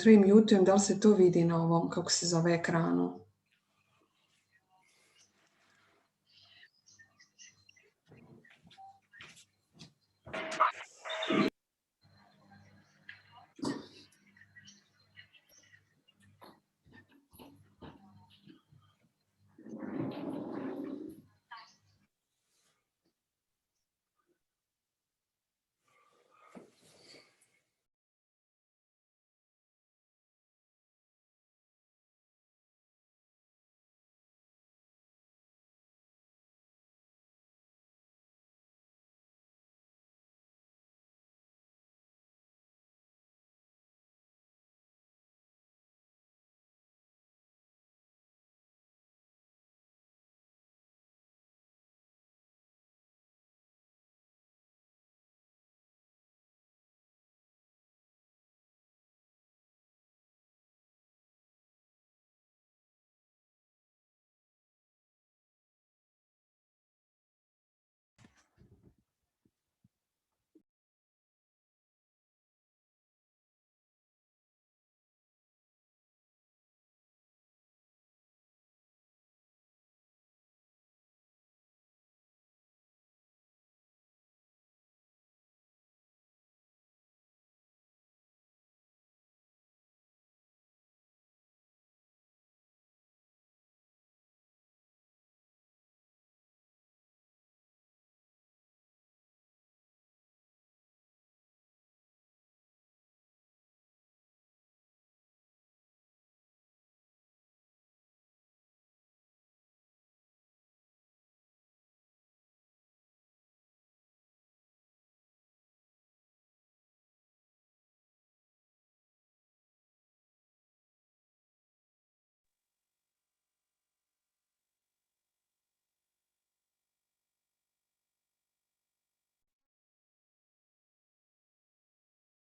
3 mutujem, da li se to vidi na ovom, kako se zove, ekranu?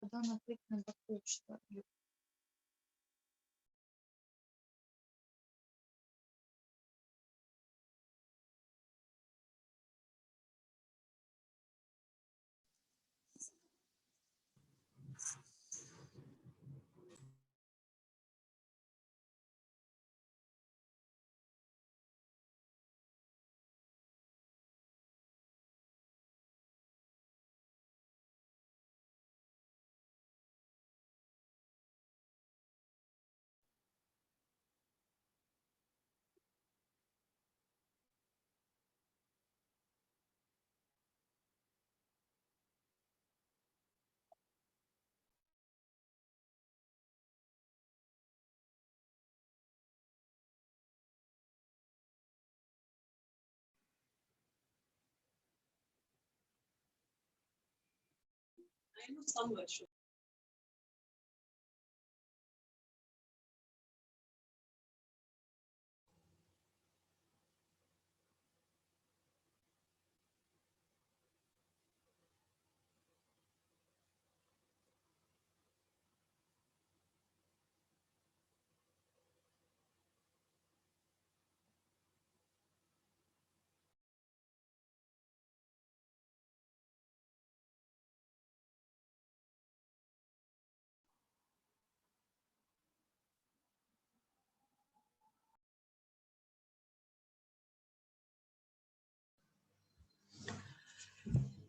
Когда она кликнет на почту.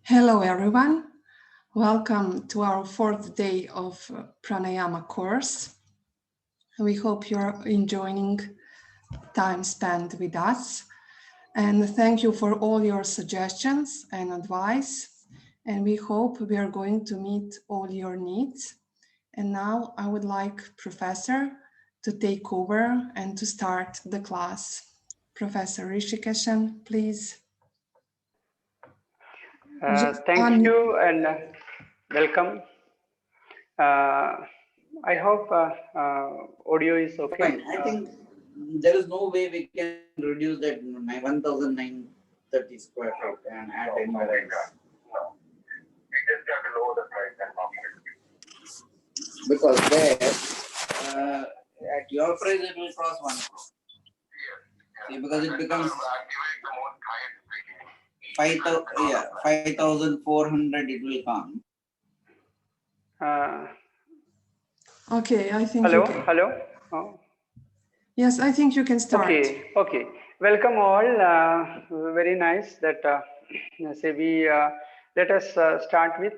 Hello everyone, welcome to our 4th day of Pranayama course. We hope you're enjoying time spent with us, and thank you for all your suggestions and advice, and we hope we are going to meet all your needs. And now I would like Professor to take over and to start the class. Professor Rishikeshan, please. Thank you and welcome. I hope audio is okay. Fine. I think there is no way we can reduce that 1,930 square feet and add any more. No, we just have to lower the price and market. Because there, at your price, it will cross 1 crore. Yes. See, because it becomes Activate the most highest rating. 5,400 it will come. Okay, I think Hello, you can. hello. Oh. Yes, I think you can start. Okay, okay. Welcome all. Very nice that say we let us start with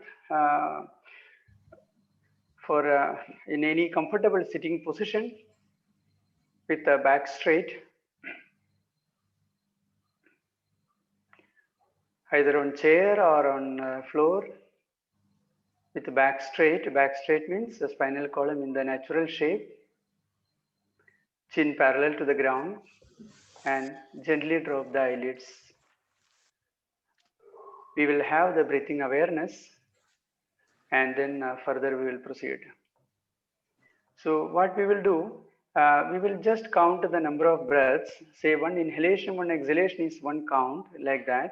for in any comfortable sitting position with the back straight, either on chair or on floor with the back straight. Back straight means the spinal column in the natural shape, chin parallel to the ground, and gently drop the eyelids. We will have the breathing awareness and then further we will proceed. So what we will do, we will just count the number of breaths, say one inhalation, one exhalation is one count, like that.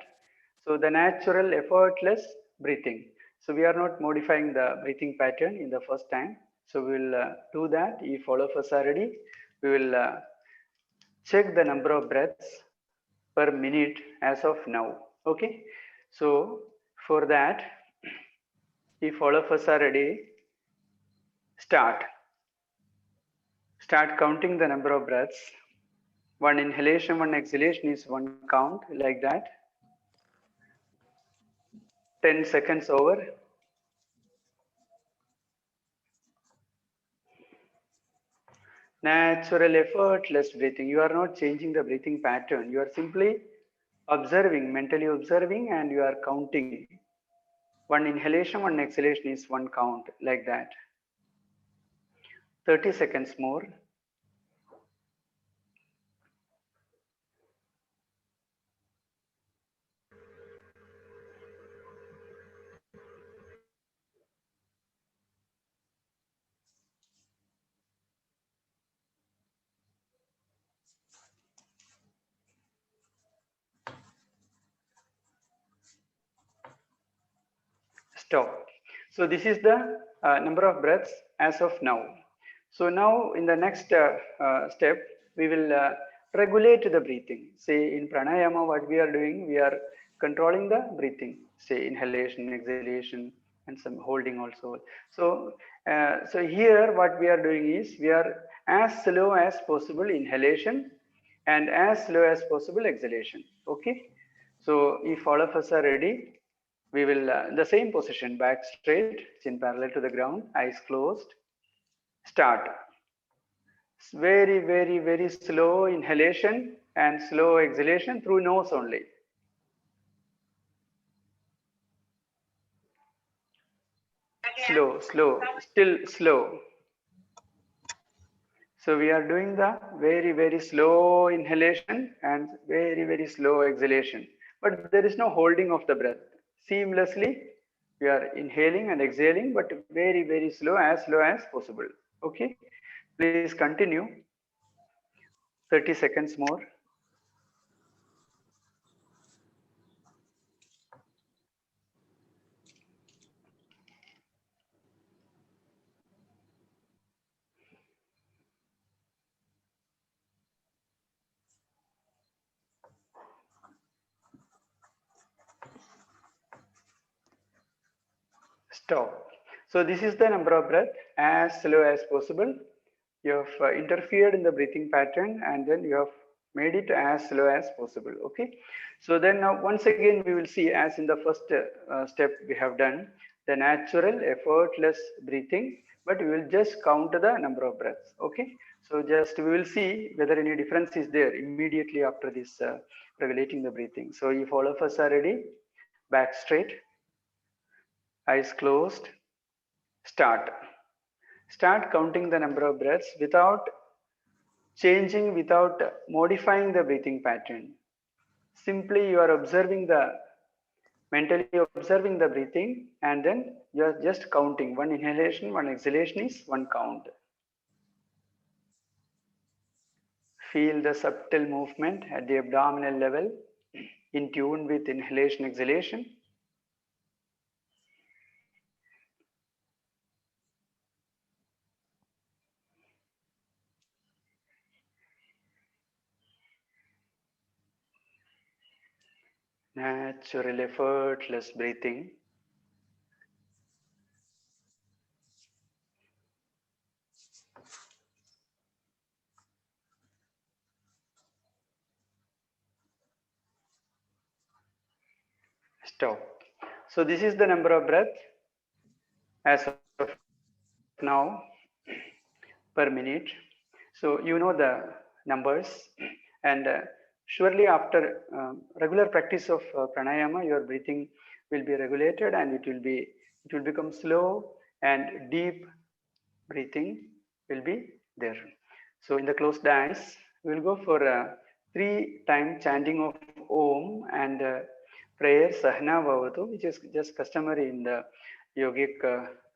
So the natural effortless breathing. So we are not modifying the breathing pattern in the first time. So we will do that. If all of us are ready, we will check the number of breaths per minute as of now. Okay. So for that, if all of us are ready, start. Start counting the number of breaths. One inhalation, one exhalation is one count, like that. 10 seconds over. Natural, effortless breathing. You are not changing the breathing pattern. You are simply observing, mentally observing, and you are counting. One inhalation, one exhalation is one count, like that. 30 seconds more. Stop. So this is the number of breaths as of now. So now in the next step, we will regulate the breathing. Say in pranayama, what we are doing, we are controlling the breathing. Say inhalation, exhalation, and some holding also. So, so here what we are doing is we are as slow as possible inhalation and as slow as possible exhalation. Okay. So if all of us are ready, we will the same position, back straight, chin parallel to the ground, eyes closed. Start. Very, very, very slow inhalation and slow exhalation through nose only. Slow, slow, still slow. So we are doing the very, very slow inhalation and very, very slow exhalation. But there is no holding of the breath. Seamlessly, we are inhaling and exhaling, but very, very slow as possible. Okay, please continue. 30 seconds more. Stop. So this is the number of breath as slow as possible. You have interfered in the breathing pattern and then you have made it as slow as possible. Okay. So then now once again we will see, as in the first step we have done the natural effortless breathing, but we will just count the number of breaths. Okay. So just we will see whether any difference is there immediately after this regulating the breathing. So if all of us are ready, back straight, eyes closed, start. Start counting the number of breaths without changing, without modifying the breathing pattern. Simply you are observing the, mentally observing the breathing, and then you are just counting. One inhalation, one exhalation is one count. Feel the subtle movement at the abdominal level in tune with inhalation, exhalation. Natural, effortless breathing. Stop. So this is the number of breath as of now per minute. So you know the numbers, and surely after regular practice of pranayama, your breathing will be regulated, and it will become slow and deep breathing will be there. So in the closed eyes, we will go for a 3-time chanting of Om and prayer Sahna Bhavatu, which is just customary in the yogic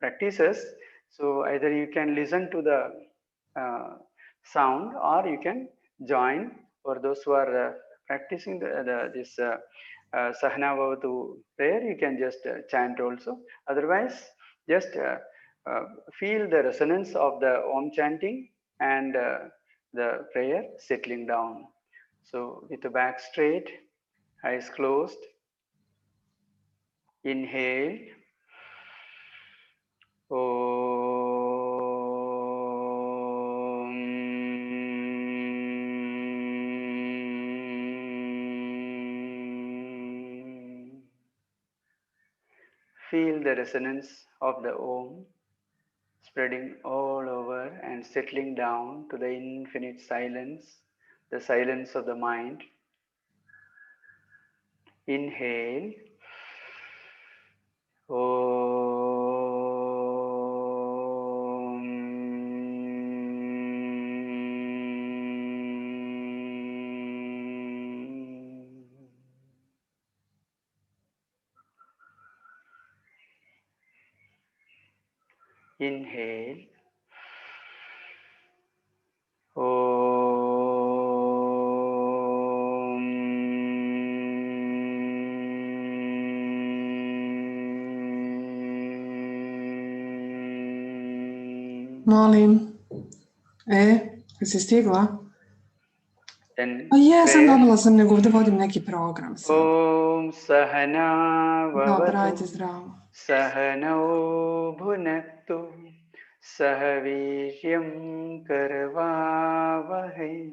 practices. So either you can listen to the sound, or you can join. For those who are practicing this Sahna Bhavatu prayer, you can just chant also. Otherwise, just uh, feel the resonance of the Om chanting and the prayer settling down. So with the back straight, eyes closed, inhale. Feel the resonance of the Om spreading all over and settling down to the infinite silence, the silence of the mind. Inhale. Inhale. Molim. Jesi stigla? Then Jesam, prayer. dobila sam, nego ovdje vodim neki program sad. Om Sahana Dobro, ajde, Vavatu zdravo. Sahano Bhunaktu Sahaviryam Karvavahai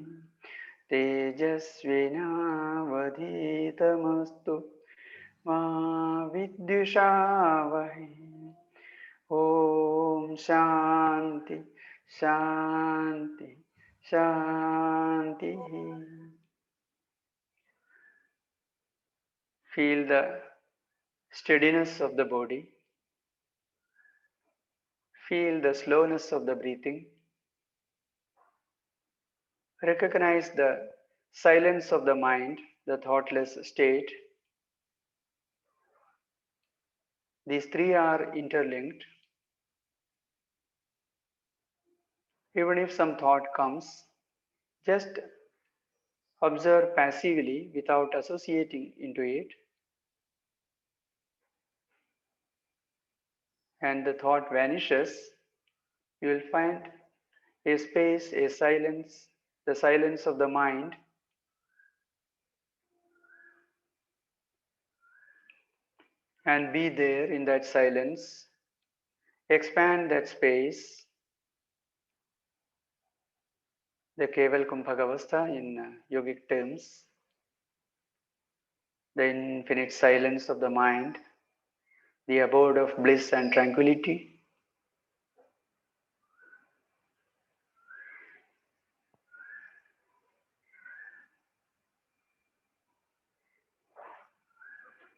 Tejasvinavadhitamastu Ma Vidyushavahai. Om Shanti Shanti Shanti. Feel the steadiness of the body. Feel the slowness of the breathing. Recognize the silence of the mind, the thoughtless state. These three are interlinked. Even if some thought comes, just observe passively without associating into it. And the thought vanishes. You will find a space, a silence, the silence of the mind. And be there in that silence. Expand that space. The Keval Kumbhagavastha in yogic terms. The infinite silence of the mind. The abode of bliss and tranquility.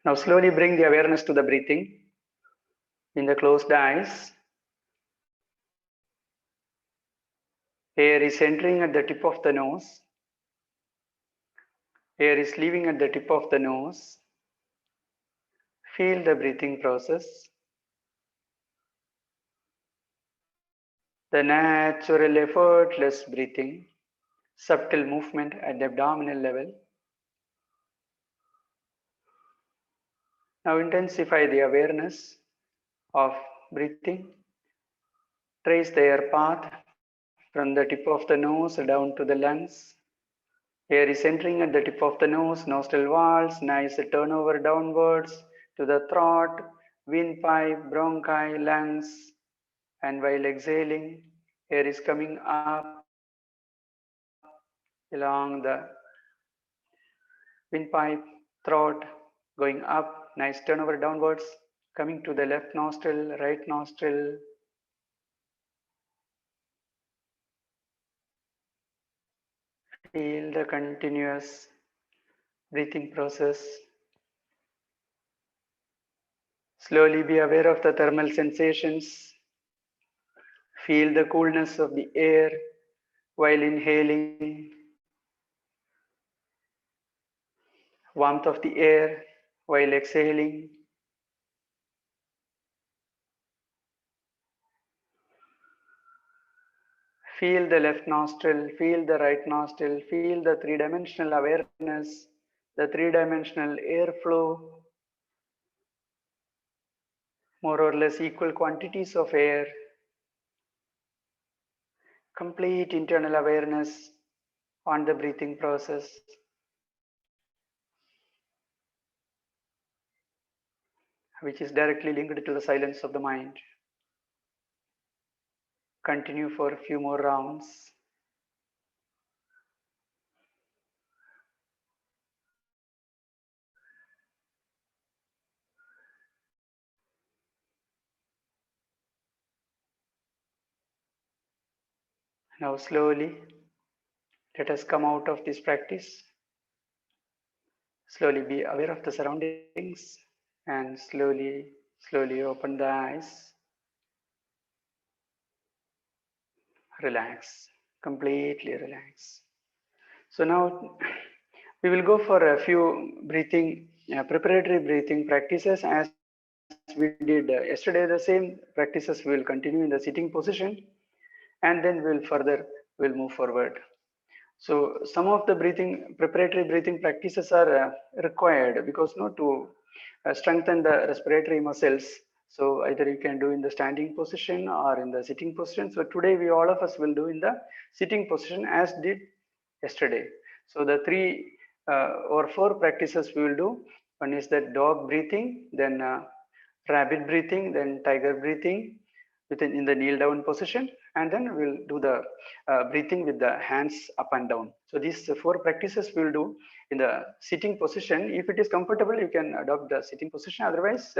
Now slowly bring the awareness to the breathing. In the closed eyes, air is entering at the tip of the nose. Air is leaving at the tip of the nose. Feel the breathing process. The natural effortless breathing, subtle movement at the abdominal level. Now intensify the awareness of breathing. Trace the air path from the tip of the nose down to the lungs. Air is entering at the tip of the nose, nostril walls, nice turnover downwards to the throat, windpipe, bronchi, lungs. And while exhaling, air is coming up along the windpipe, throat, going up Nice turnover downwards, coming to the left nostril, right nostril. Feel the continuous breathing process. Slowly be aware of the thermal sensations. Feel the coolness of the air while inhaling, warmth of the air while exhaling. Feel the left nostril, feel the right nostril, feel the three-dimensional awareness, the three-dimensional airflow, more or less equal quantities of air, complete internal awareness on the breathing process. Which is directly linked to the silence of the mind. Continue for a few more rounds. Now slowly, let us come out of this practice. Slowly be aware of the surroundings and slowly open the eyes. Relax, completely relax. So now we will go for a few breathing, preparatory breathing practices as we did yesterday. The same practices we will continue in the sitting position, and then we'll move forward. So some of the preparatory breathing practices are required because to strengthen the respiratory muscles. So either you can do in the standing position or in the sitting position. So today all of us will do in the sitting position as did yesterday. So the three or four practices we will do. One is the dog breathing, then rabbit breathing, then tiger breathing within in the kneel down position, and then we'll do the breathing with the hands up and down. So these four practices we'll do in the sitting position. If it is comfortable, you can adopt the sitting position. Otherwise,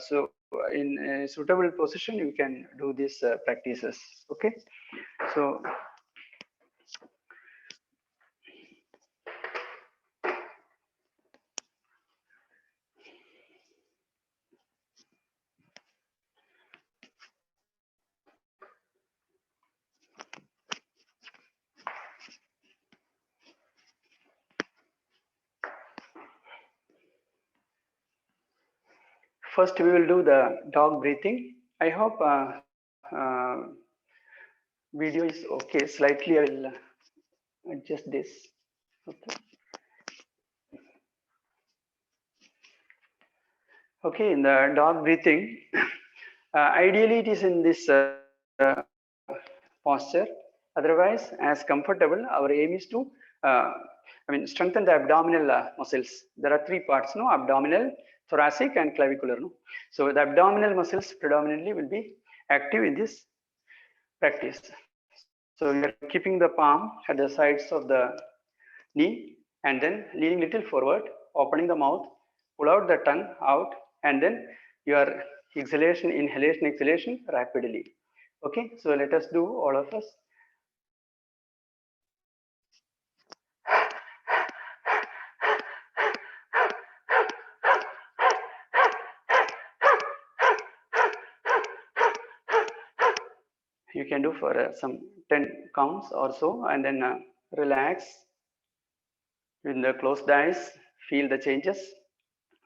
so in a suitable position, you can do these practices. Okay. So first, we will do the dog breathing. I hope video is okay. Slightly, I will adjust this. Okay. Okay, in the dog breathing, ideally it is in this posture. Otherwise, as comfortable, our aim is to, strengthen the abdominal muscles. There are three parts, no? Abdominal, thoracic, and clavicular, no? So the abdominal muscles predominantly will be active in this practice. So you are keeping the palm at the sides of the knee and then leaning little forward, opening the mouth, pull out the tongue out, and then your exhalation, inhalation, exhalation rapidly. Okay, so let us do all of us. You can do for some 10 counts or so, and then relax with the closed eyes, feel the changes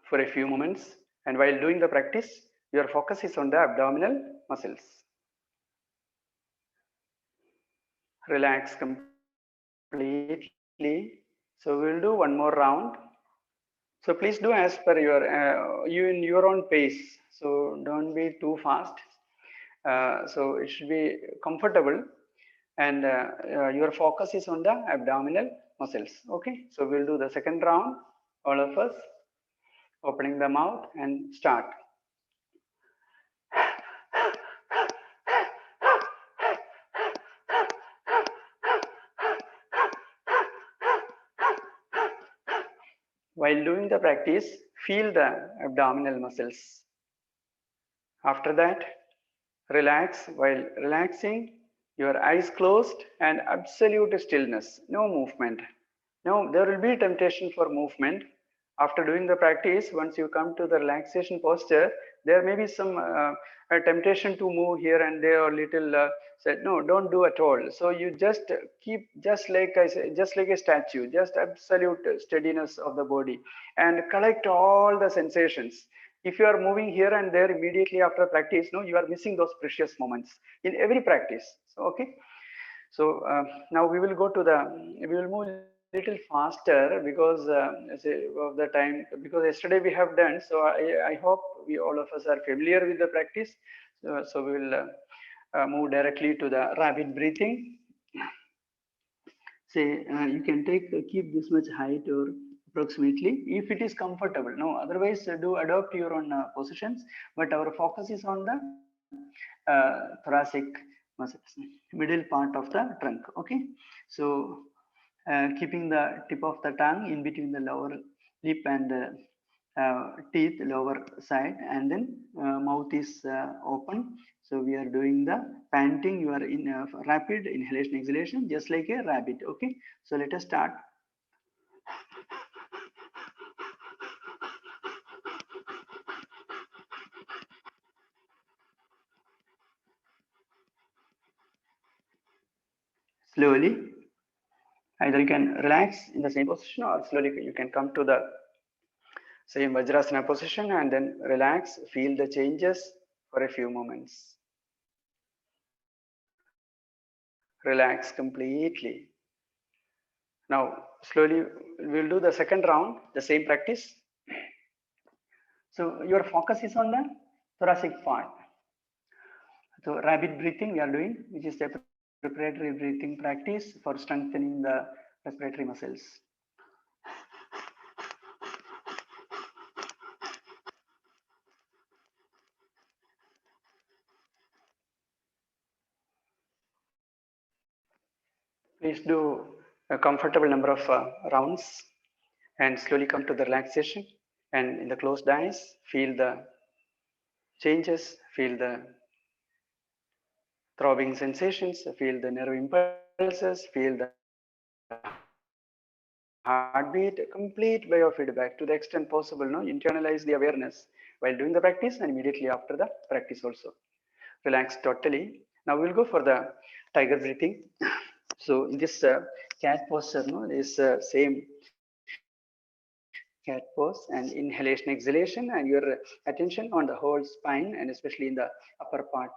for a few moments. And while doing the practice, your focus is on the abdominal muscles. Relax completely. So we'll do one more round. So please do as per you in your own pace. So don't be too fast. So it should be comfortable, and your focus is on the abdominal muscles. Okay. So we'll do the second round. All of us opening the mouth and start. While doing the practice, feel the abdominal muscles. After that, relax. While relaxing, your eyes closed and absolute stillness, no movement. Now, there will be temptation for movement. After doing the practice, once you come to the relaxation posture, there may be some a temptation to move here and there or little. Said no, don't do at all. So you just keep just like I say, just like a statue, just absolute steadiness of the body, and collect all the sensations. If you are moving here and there immediately after practice, no, you are missing those precious moments in every practice. So okay. So now we will go to the, we will move little faster because say of the time, because yesterday we have done. So I hope we all of us are familiar with the practice. So we will move directly to the rapid breathing. Say you can take keep this much height or approximately if it is comfortable. No, otherwise do adopt your own positions. But our focus is on the thoracic muscles, middle part of the trunk. Okay, so keeping the tip of the tongue in between the lower lip and teeth, lower side, and then mouth is open. So we are doing the panting. You are in rapid inhalation exhalation, just like a rabbit. Okay, so let us start. Slowly, either you can relax in the same position or slowly you can come to the same Vajrasana position and then relax, feel the changes for a few moments. Relax completely. Now, slowly we'll do the second round, the same practice. So your focus is on the thoracic part. So rapid breathing we are doing, which is the preparatory breathing practice for strengthening the respiratory muscles. Please do a comfortable number of rounds and slowly come to the relaxation. And in the closed eyes, feel the changes, feel the throbbing sensations, feel the nerve impulses, feel the heartbeat, complete biofeedback to the extent possible. No, internalize the awareness while doing the practice and immediately after the practice also. Relax totally. Now we'll go for the tiger breathing. So in this cat posture, no, is same cat pose and inhalation, exhalation, and your attention on the whole spine and especially in the upper part.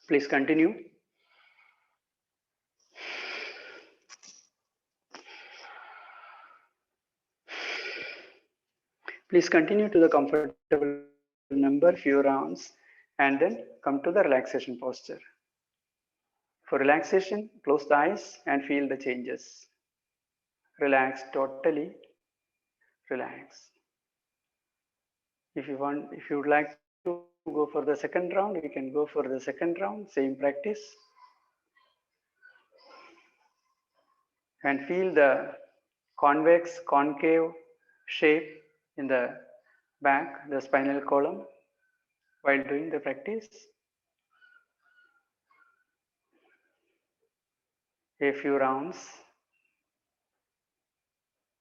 Please continue. Please continue to the comfortable number, few rounds, and then come to the relaxation posture. For relaxation, close the eyes and feel the changes. Relax totally. Relax. If you would like to go for the second round, we can go for the second round, same practice. And feel the convex, concave shape in the back, the spinal column, while doing the practice. A few rounds.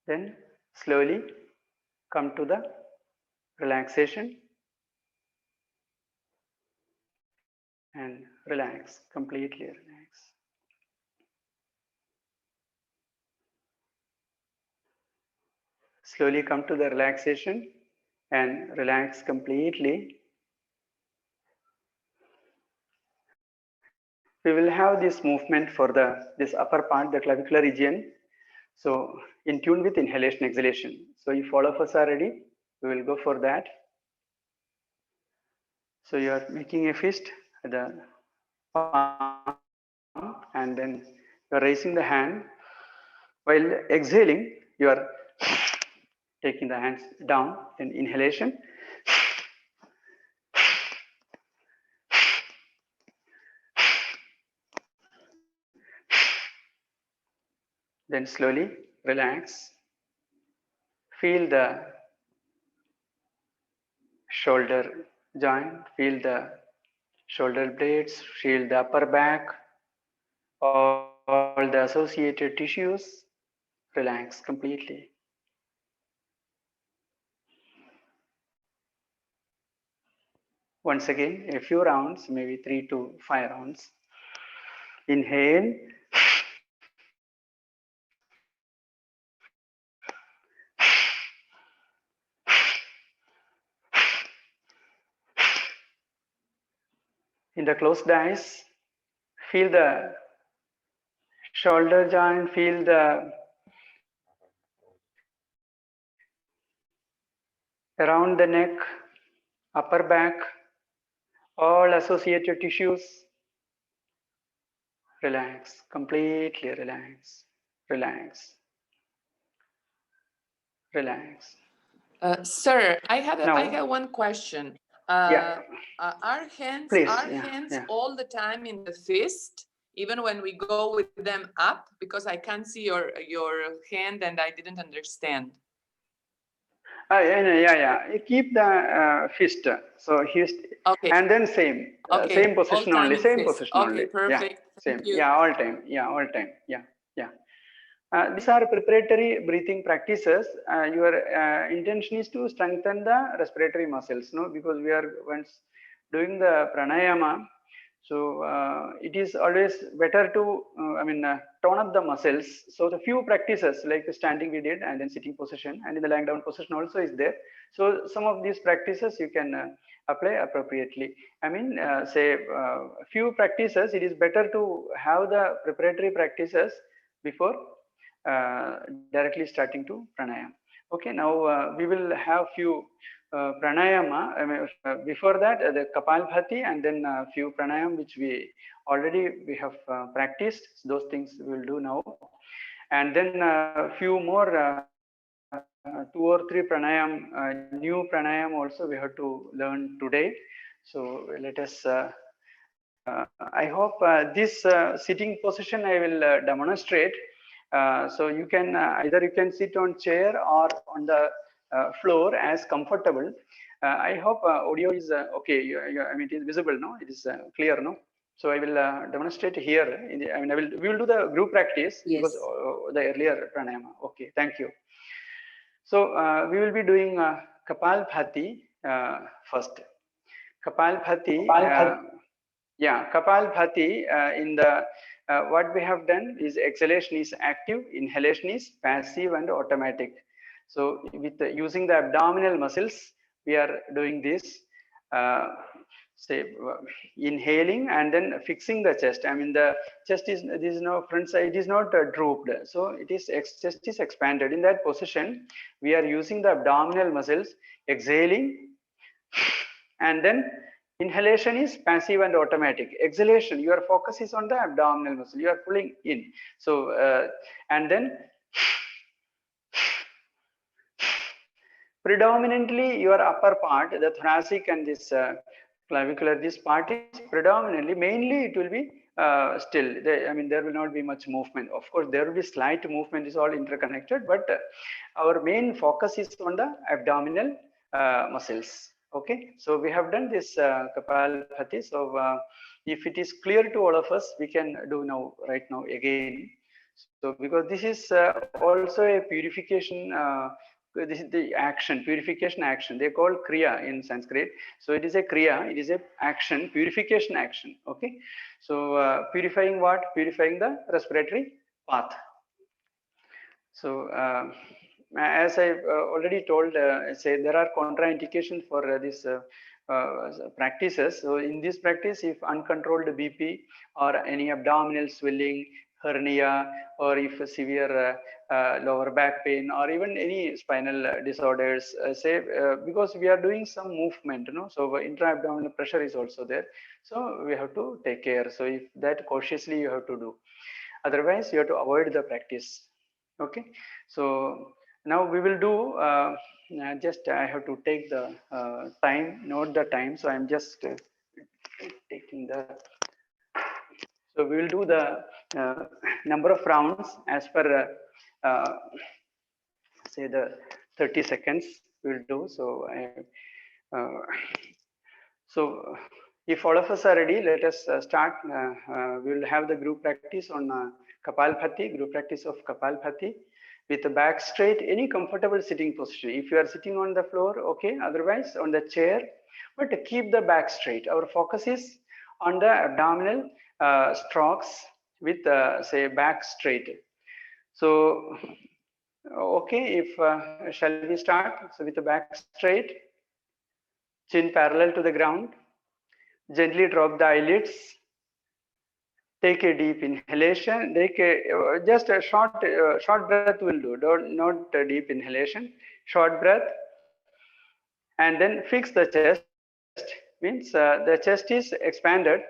Then slowly come to the relaxation and relax, completely relax. Slowly come to the relaxation and relax completely. We will have this movement for this upper part, the clavicular region. So in tune with inhalation, exhalation. So if all of us are ready, we will go for that. So you are making a fist at the palm and then you are raising the hand. While exhaling, you are taking the hands down in inhalation. Then slowly relax. Feel the shoulder joint, feel the shoulder blades, feel the upper back, all the associated tissues. Relax completely. Once again, a few rounds, maybe 3 to 5 rounds. Inhale. In the closed eyes, feel the shoulder joint, feel the around the neck, upper back, all associated tissues. Relax, completely relax, relax, relax. Sir, I Now, have one question. yeah, Our hands please, yeah. all the time in the fist, even when we go with them up, because I can't see your hand and I didn't understand. Yeah. You keep the fist. So he's Okay. and then same, Okay. same position All time only, in same fist. position Okay, only. perfect. Yeah, Thank same. you. Yeah, all time. Yeah, all time. Yeah. These are preparatory breathing practices. Your intention is to strengthen the respiratory muscles, no? Because we are once doing the pranayama, so it is always better to, tone up the muscles. So the few practices like the standing we did, and then sitting position, and in the lying down position also is there. So some of these practices you can apply appropriately. Say a few practices. It is better to have the preparatory practices before directly starting to pranayama. Okay, now we will have few pranayama. Before that, the Kapalbhati, and then a few pranayam which we have practiced. Those things we will do now, and then a few more 2 or 3 pranayam, new pranayam also we have to learn today. So let us. I hope this sitting position I will demonstrate. So you can either you can sit on chair or on the floor as comfortable. I hope audio is okay. It is visible, no? It is clear, no? So I will demonstrate here. We will do the group practice. Yes. Because the earlier pranayama. Okay, thank you. So we will be doing Kapalbhati first. Kapalbhati. Yeah, Kapalbhati in the what we have done is exhalation is active, inhalation is passive and automatic. So with using the abdominal muscles, we are doing this. Say inhaling and then fixing the chest. The chest is this is no front side. It is not drooped, so it is chest is expanded. In that position, we are using the abdominal muscles, exhaling, and then inhalation is passive and automatic. Exhalation, your focus is on the abdominal muscle. You are pulling in. So and then predominantly your upper part, the thoracic and this clavicular, this part is predominantly, mainly it will be still. There will not be much movement. Of course, there will be slight movement, is all interconnected, but our main focus is on the abdominal muscles. Okay, so we have done this Kapalbhati. So if it is clear to all of us, we can do now, right now again. So because this is also a purification. This is the action, purification action. They call kriya in Sanskrit. So it is a kriya. It is a action, purification action. Okay. So purifying what? Purifying the respiratory path. So as I already told, say there are contraindications for this practices. So in this practice, if uncontrolled BP or any abdominal swelling, hernia, or if severe lower back pain, or even any spinal disorders, because we are doing some movement, so intra-abdominal pressure is also there. So we have to take care. So if that cautiously you have to do. Otherwise, you have to avoid the practice. Okay, so now we will do just I have to take the note the time. So I'm just taking the, So we will do the number of rounds as per say the 30 seconds we will do. So uh, so if all of us are ready, let us start. We will have the group practice on Kapalbhati, group practice of Kapalbhati with the back straight, any comfortable sitting position. If you are sitting on the floor, okay, otherwise on the chair, but keep the back straight. Our focus is on the abdominal strokes with say back straight. So, okay, if shall we start? So with the back straight, chin parallel to the ground, gently drop the eyelids. Take a deep inhalation. Take just a short breath will do. Don't not a deep inhalation. Short breath, and then fix the chest. Means the chest is expanded,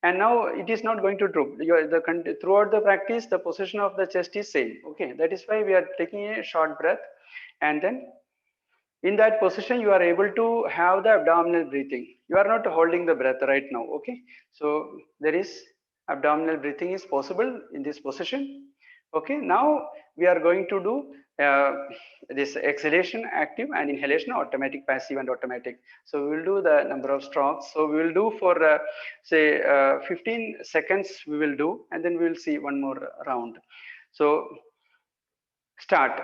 and now it is not going to droop. Throughout the practice, the position of the chest is same. Okay, that is why we are taking a short breath, and then in that position you are able to have the abdominal breathing. You are not holding the breath right now. Okay, so there is abdominal breathing is possible in this position. Okay, now we are going to do this exhalation active and inhalation automatic, passive and automatic. So we will do the number of strokes. So we will do for say 15 seconds we will do, and then we will see one more round. So start.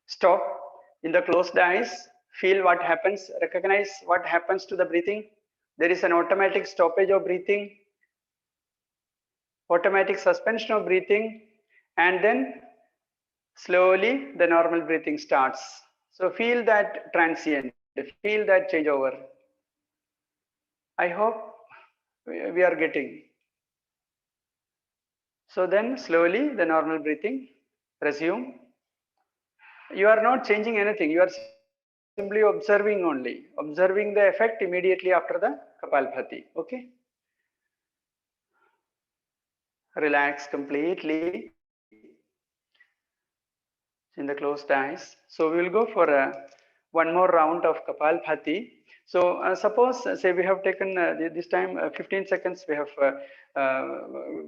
Stop. In the closed eyes, feel what happens, recognize what happens to the breathing. There is an automatic stoppage of breathing, automatic suspension of breathing, and then slowly the normal breathing starts. So feel that transient, feel that changeover. I hope we are getting. So then slowly the normal breathing resume. You are not changing anything, you are simply observing only, observing the effect immediately after the Kapalbhati. Okay, relax completely in the closed eyes. So we will go for one more round of Kapalbhati. So suppose say we have taken this time 15 seconds uh,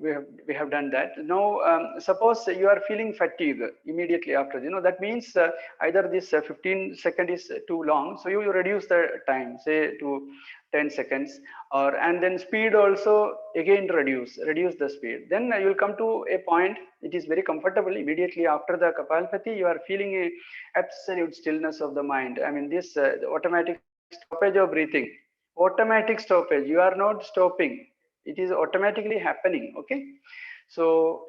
we have done that. Now suppose you are feeling fatigue immediately after, that means either this 15 second is too long, so you reduce the time, say to 10 seconds, or and then speed also again reduce the speed. Then you will come to a point, it is very comfortable immediately after the Kapalbhati. You are feeling a absolute stillness of the mind. I mean this automatic stoppage of breathing, automatic stoppage. You are not stopping, it is automatically happening. Okay, so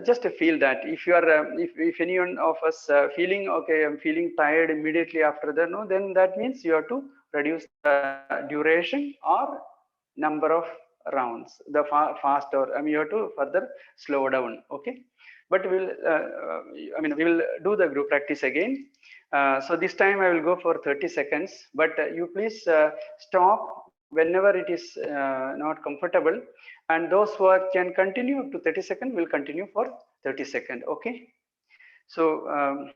just to feel that if you are if anyone of us feeling okay, I'm feeling tired immediately after that, no, then that means you have to reduce the duration or number of rounds, the fast, or I mean you have to further slow down. Okay, but we'll I mean we will do the group practice again. So this time I will go for 30 seconds, but you please stop whenever it is not comfortable, and those who can continue up to 30 seconds will continue for 30 seconds. Okay, so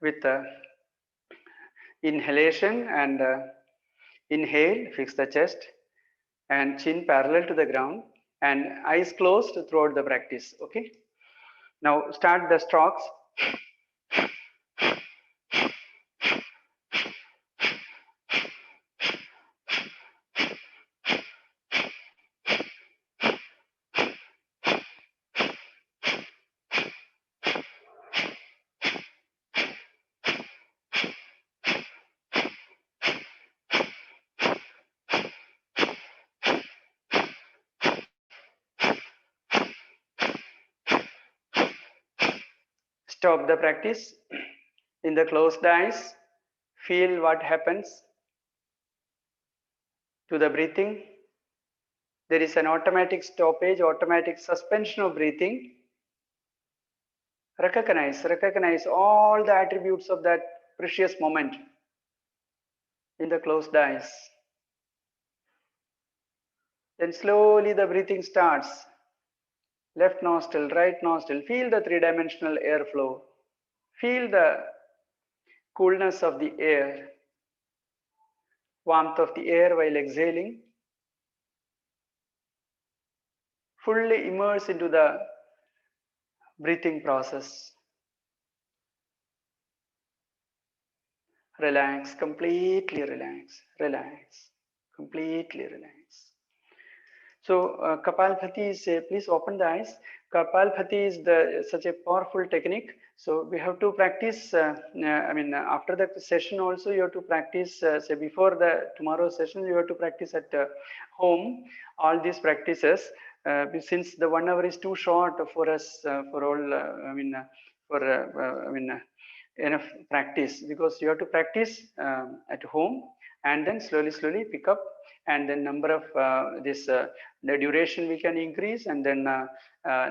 with inhalation and inhale, fix the chest and chin parallel to the ground and eyes closed throughout the practice. Okay, now start the strokes. Stop the practice. In the closed eyes, feel what happens to the breathing. There is an automatic stoppage, automatic suspension of breathing. Recognize all the attributes of that precious moment in the closed eyes. Then slowly the breathing starts. Left nostril, right nostril. Feel the three-dimensional airflow. Feel the coolness of the air, warmth of the air while exhaling. Fully immerse into the breathing process. Relax, completely relax, relax, completely relax. So Kapalbhati is, please open the eyes. Kapalbhati is such a powerful technique. So we have to practice, after the session also you have to practice, say before the tomorrow's session, you have to practice at home, all these practices. Since the 1 hour is too short for us, for all, enough practice, because you have to practice at home and then slowly pick up, and then number of the duration we can increase, and then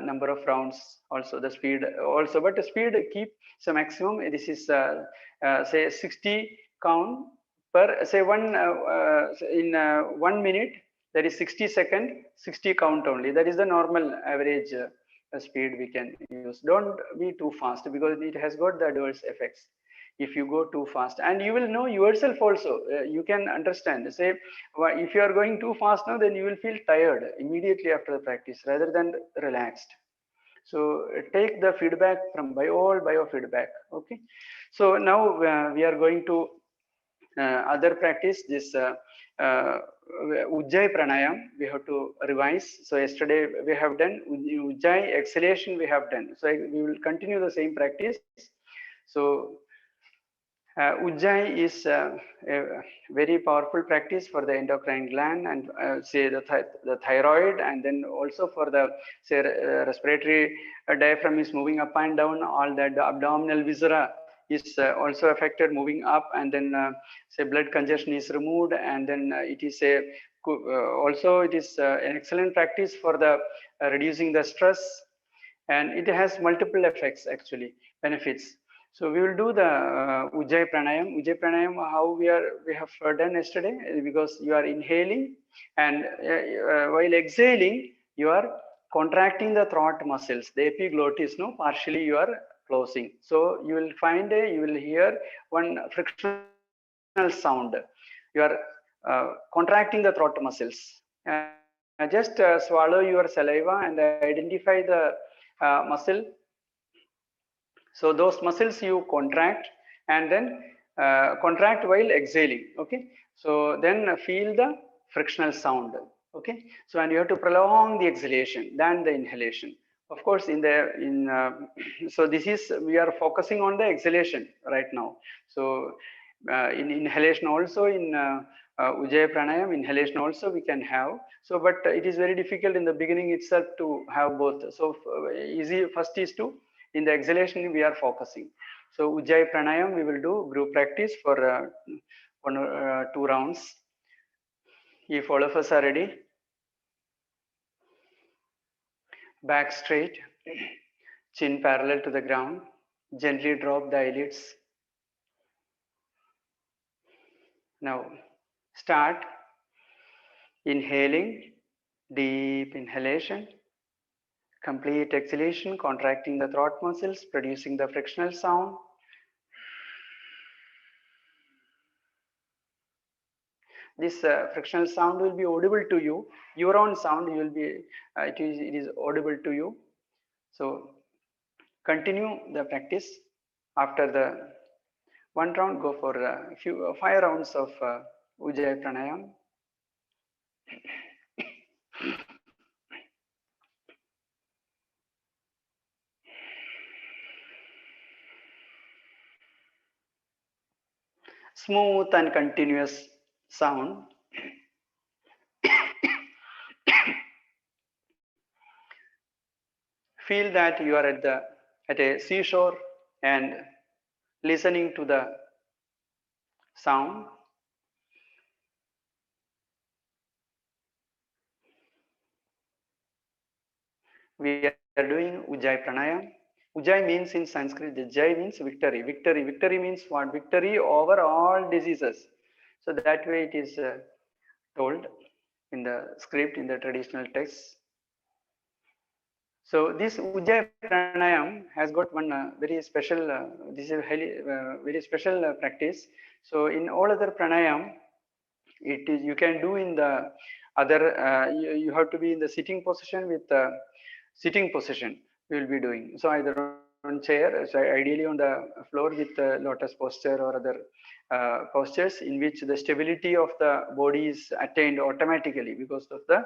number of rounds also, the speed also, but the speed keep so maximum. This is say 60 count per, say in 1 minute, that is 60 second, 60 count only. That is the normal average speed we can use. Don't be too fast, because it has got the adverse effects if you go too fast. And you will know yourself also, you can understand, say if you are going too fast now, then you will feel tired immediately after the practice rather than relaxed. So take the feedback from biofeedback. Okay, so now we are going to other practice, this Ujjayi Pranayam we have to revise. So yesterday we have done Ujjayi exhalation, we have done. So we will continue the same practice. So Ujjayi is a very powerful practice for the endocrine gland, and say the thyroid, and then also for the, say, respiratory diaphragm is moving up and down, all that, the abdominal viscera is also affected, moving up, and then say blood congestion is removed, and then it is a also it is an excellent practice for the reducing the stress, and it has multiple effects, actually benefits. So we will do the Ujjayi Pranayam. Ujjayi Pranayam, how we have done yesterday, because you are inhaling, and while exhaling, you are contracting the throat muscles, the epiglottis, no, partially you are closing. So you will find you will hear one frictional sound. You are contracting the throat muscles. Just swallow your saliva and identify the muscle. So those muscles you contract, and then contract while exhaling. Okay, so then feel the frictional sound. Okay, so and you have to prolong the exhalation than the inhalation. Of course, so this is, we are focusing on the exhalation right now. So in inhalation also, in Ujjayi Pranayam, inhalation also we can have. So but it is very difficult in the beginning itself to have both. So easy first is to, in the exhalation we are focusing. So Ujjayi Pranayam we will do group practice for 1 or 2 rounds. If all of us are ready, back straight, chin parallel to the ground, gently drop the eyelids. Now start inhaling, deep inhalation, complete exhalation, contracting the throat muscles, producing the frictional sound. This frictional sound will be audible to you. Your own sound, you will be it is audible to you. So continue the practice. After the 1 round, go for 5 rounds of Ujjayi Pranayam. Smooth and continuous sound. Feel that you are at a seashore and listening to the sound. We are doing Ujjayi Pranayam. Ujjayi means in Sanskrit, the Jai means victory. Victory means what? Victory over all diseases. So that way it is told. in the script, in the traditional text. So this Ujjayi Pranayam has got one very special, this is a highly, very special practice. So in all other pranayam, it is, you can do in the other, you have to be in the sitting position with sitting position we will be doing. So either on chair, so ideally on the floor with lotus posture or other postures in which the stability of the body is attained automatically because of the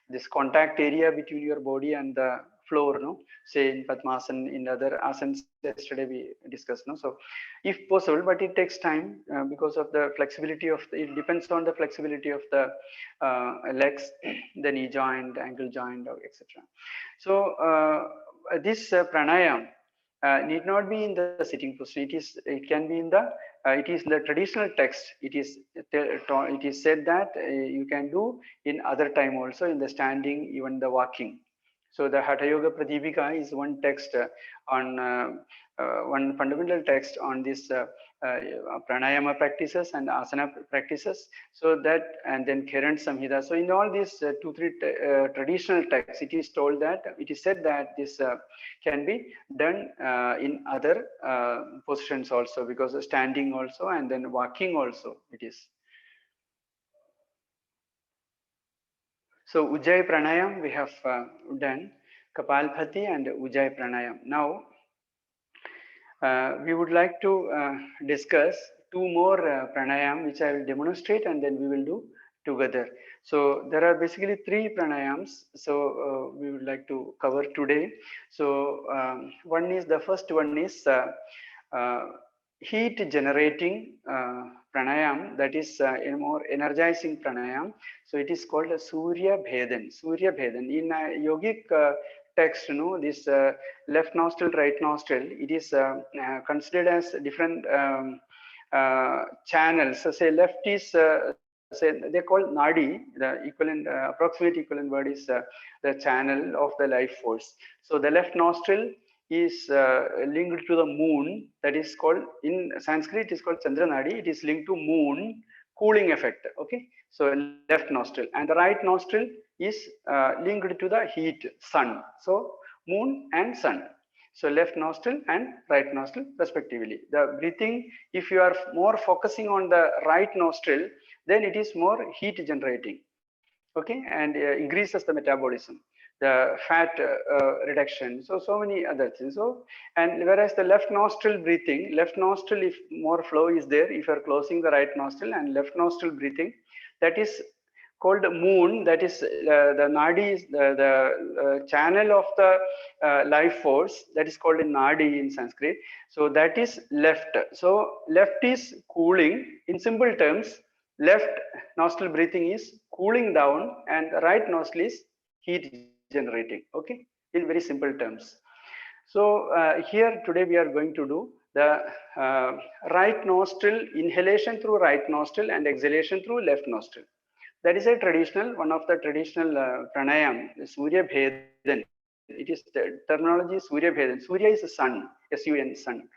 this contact area between your body and the floor, no, say in Padmasana, in other asanas yesterday we discussed, no. So if possible, but it takes time because of the flexibility of the, it depends on the flexibility of the legs, the knee joint, ankle joint, etc. So this pranayam need not be in the sitting position. It can be in the it is the traditional text. It is said that you can do in other time also, in the standing, even the walking. So the Hatha Yoga Pradipika is one text on one fundamental text on this pranayama practices and asana practices. So that, and then Kiran Samhita. So in all these two, three traditional texts, it is told that, it is said that this can be done in other positions also, because standing also and then walking also it is. So Ujjayi Pranayam we have done, Kapalbhati and Ujjayi Pranayam. Now we would like to discuss two more pranayam which I will demonstrate and then we will do together. So there are basically three pranayams, so we would like to cover today. So one is, the first one is uh, heat generating pranayam, that is a more energizing pranayam. So it is called a Surya Bhedan. Surya Bhedan in yogic text, you know, this left nostril, right nostril, it is considered as different channels. So say left is say they call nadi, the equivalent approximate equivalent word is the channel of the life force. So the left nostril is linked to the moon, that is called, in Sanskrit it is called Chandra Nadi. It is linked to moon cooling effect. Okay, so left nostril, and the right nostril is linked to the heat, sun. So moon and sun. So left nostril and right nostril respectively. The breathing, if you are more focusing on the right nostril, then it is more heat generating. Okay, and increases the metabolism, the fat reduction, so many other things. So, and whereas the left nostril breathing, left nostril, if more flow is there, if you are closing the right nostril, and left nostril breathing, that is called moon, that is the nadi is the channel of the life force, that is called nadi in Sanskrit. So that is left. So left is cooling. In simple terms, left nostril breathing is cooling down and the right nostril is heat generating. Okay, in very simple terms. So here today we are going to do the right nostril inhalation through right nostril and exhalation through left nostril. That is a traditional, one of the traditional pranayam, Surya Bhedan. It is the terminology Surya Bhedan. Surya is the sun, S-U-N, sun.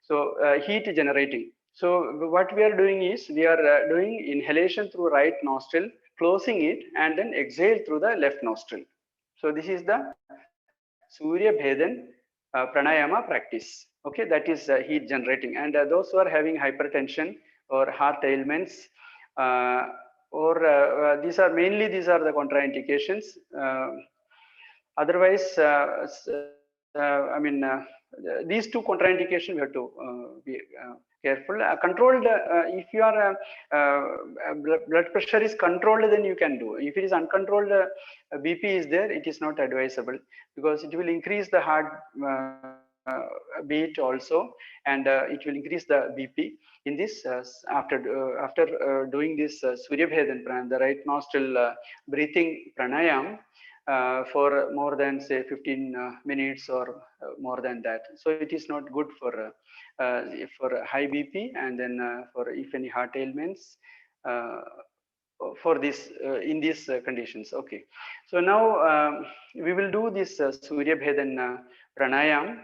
So heat generating. So what we are doing is, we are doing inhalation through right nostril, closing it, and then exhale through the left nostril. So this is the Surya Bhedan pranayama practice. Okay, that is heat generating. And those who are having hypertension or heart ailments, or these are mainly, these are the contraindications. Otherwise, I mean, these two contraindications we have to be careful. Controlled, if you are blood pressure is controlled, then you can do. If it is uncontrolled, BP is there, it is not advisable, because it will increase the heart beat also, and it will increase the BP. In this, after doing this Surya Bhedan pranayam, the right nostril breathing pranayam, for more than say 15 minutes or more than that. So it is not good for high BP, and then for if any heart ailments, for this in these conditions. Okay, so now we will do this Surya Bhedan pranayam.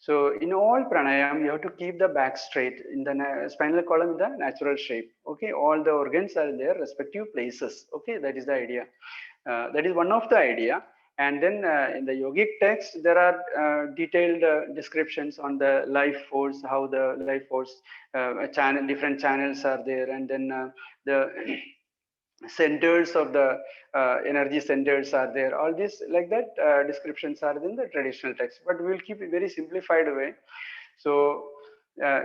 So in all pranayam, you have to keep the back straight in the spinal column in the natural shape. Okay, all the organs are in their respective places. Okay, that is the idea. That is one of the idea. And then in the yogic text, there are detailed descriptions on the life force, how the life force different channels are there, and then the centers of the energy centers are there. All this like that descriptions are in the traditional text, but we will keep it very simplified way. So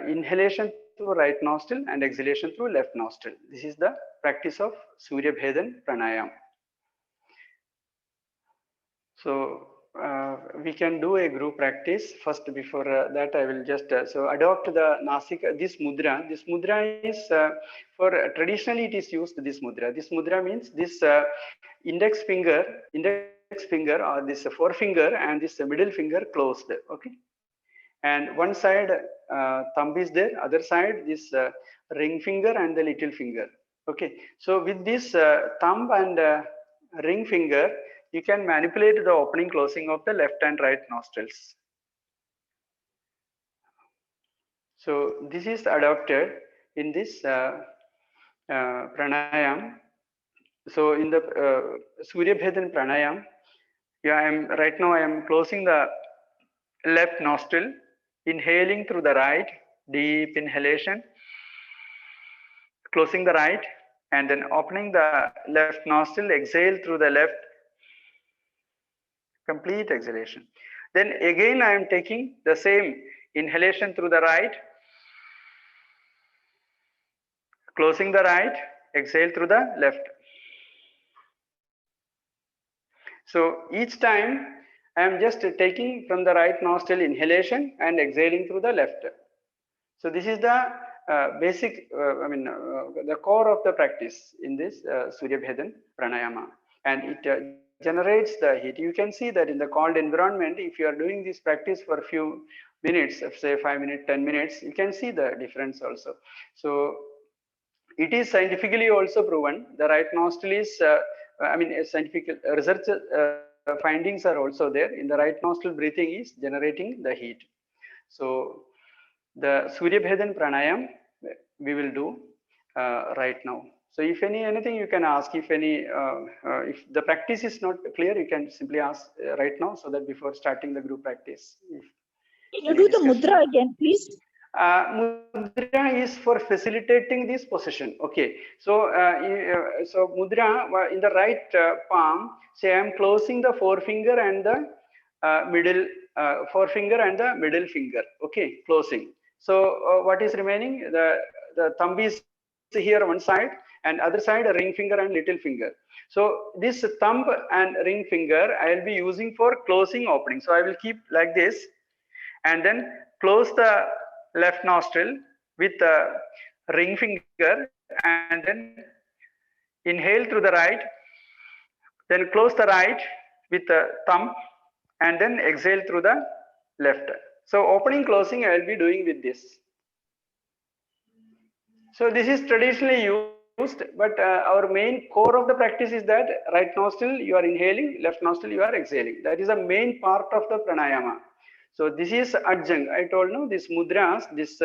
inhalation through right nostril and exhalation through left nostril. This is the practice of Surya Bhedan Pranayam. So we can do a group practice first. Before that, I will just so adopt the Nasika. This mudra. This mudra is for traditionally it is used. This mudra. This mudra means this index finger or this forefinger and this middle finger closed. Okay, and one side thumb is there. Other side this ring finger and the little finger. Okay, so with this thumb and ring finger, you can manipulate the opening closing of the left and right nostrils. So this is adopted in this pranayam. So in the Surya Bhedan pranayam, right now I am closing the left nostril, inhaling through the right, deep inhalation, closing the right, and then opening the left nostril, exhale through the left, complete exhalation. Then again I am taking the same inhalation through the right, closing the right, exhale through the left. So each time I am just taking from the right nostril inhalation and exhaling through the left. So this is the basic, the core of the practice in this Surya Bhedan Pranayama, and it generates the heat. You can see that in the cold environment, if you are doing this practice for a few minutes, say 5 minutes, 10 minutes, you can see the difference also. So it is scientifically also proven. The right nostril is, scientific research findings are also there. In the right nostril, breathing is generating the heat. So the Surya Bhedan Pranayam we will do right now. So if anything you can ask. If if the practice is not clear, you can simply ask right now, so that before starting the group practice. Can you do the mudra again, please? Mudra is for facilitating this position. Okay, so so mudra in the right palm. Say I am closing the forefinger and the middle forefinger and the middle finger. Okay, closing. So what is remaining? The thumb is here one side, and other side a ring finger and little finger. So this thumb and ring finger I will be using for closing opening. So I will keep like this, and then close the left nostril with the ring finger, and then inhale through the right, then close the right with the thumb, and then exhale through the left. So opening closing I will be doing with this. So this is traditionally used, but our main core of the practice is that right nostril you are inhaling, left nostril you are exhaling. That is the main part of the pranayama. So this is adjunct. I told you these mudras, these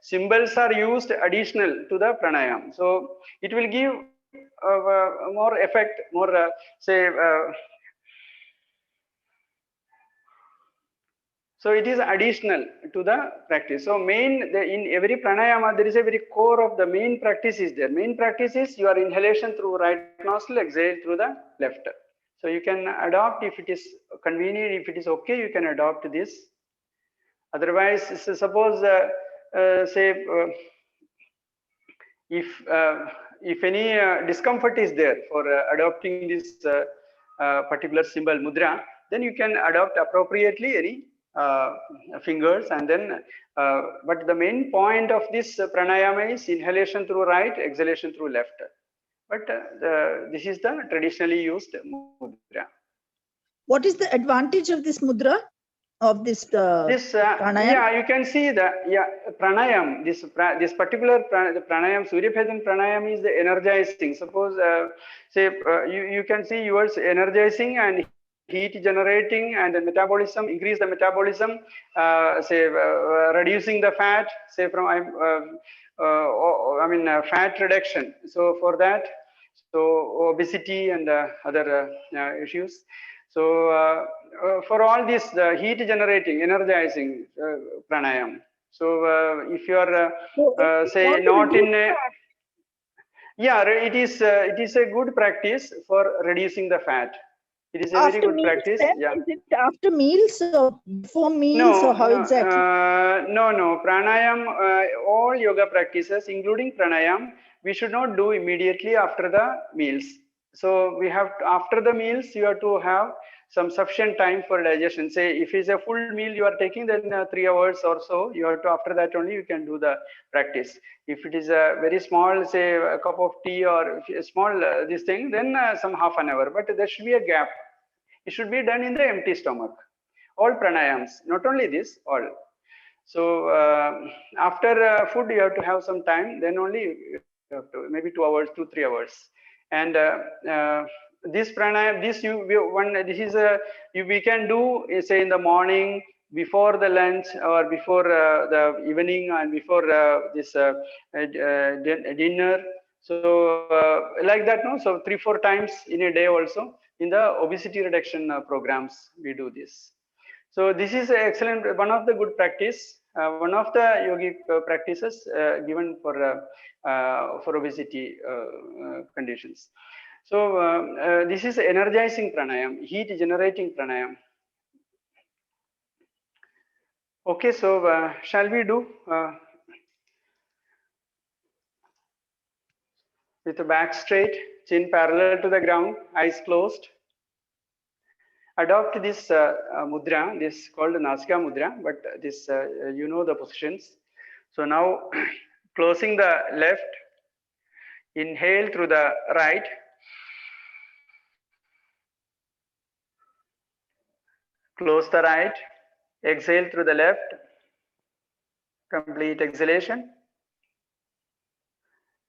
symbols are used additional to the pranayam. So it will give more effect, more so it is additional to the practice. So in every pranayama there is a very core of the main practice is there. Main practice is your inhalation through right nostril, exhale through the left. So you can adopt if it is convenient, if it is okay, you can adopt this. Otherwise, suppose if any discomfort is there for adopting this particular symbol mudra, then you can adopt appropriately any fingers, and then but the main point of this pranayama is inhalation through right, exhalation through left. But this is the traditionally used mudra. What is the advantage of this mudra? Of this pranayam? Yeah, you can see the pranayam. This particular the pranayam, Surya Bhedan pranayam is the energizing. Suppose say you can see yours energizing, and heat generating and the metabolism, increase the metabolism, say reducing the fat, say from fat reduction. So for that, so obesity and other issues. So for all this, the heat generating, energizing pranayam. So if you are say not in a, yeah, it is a good practice for reducing the fat. It is a very good practice. Yeah. Is it after meals or before meals or how exactly? No. Pranayam, all yoga practices, including pranayam, we should not do immediately after the meals. So we have to, after the meals, you have to have some sufficient time for digestion. Say if it's a full meal you are taking, then 3 hours or so, you have to, after that only you can do the practice. If it is a very small, say a cup of tea or a small this thing, then some half an hour, but there should be a gap. It should be done in the empty stomach. All pranayams, not only this, all. So after food, you have to have some time. Then only you have to, maybe 2 hours, 2-3 hours. And this pranayam, we can do say in the morning, before the lunch, or before the evening, and before this dinner. So like that, no. So 3-4 times in a day also. In the obesity reduction programs, we do this. So this is excellent, one of the good practice, one of the yogic practices given for obesity conditions. So this is energizing pranayam, heat generating pranayam. Okay, so shall we do with the back straight, chin parallel to the ground, eyes closed. Adopt this mudra, this called Nasika mudra, but this you know the positions. So now closing the left, inhale through the right, close the right, exhale through the left, complete exhalation.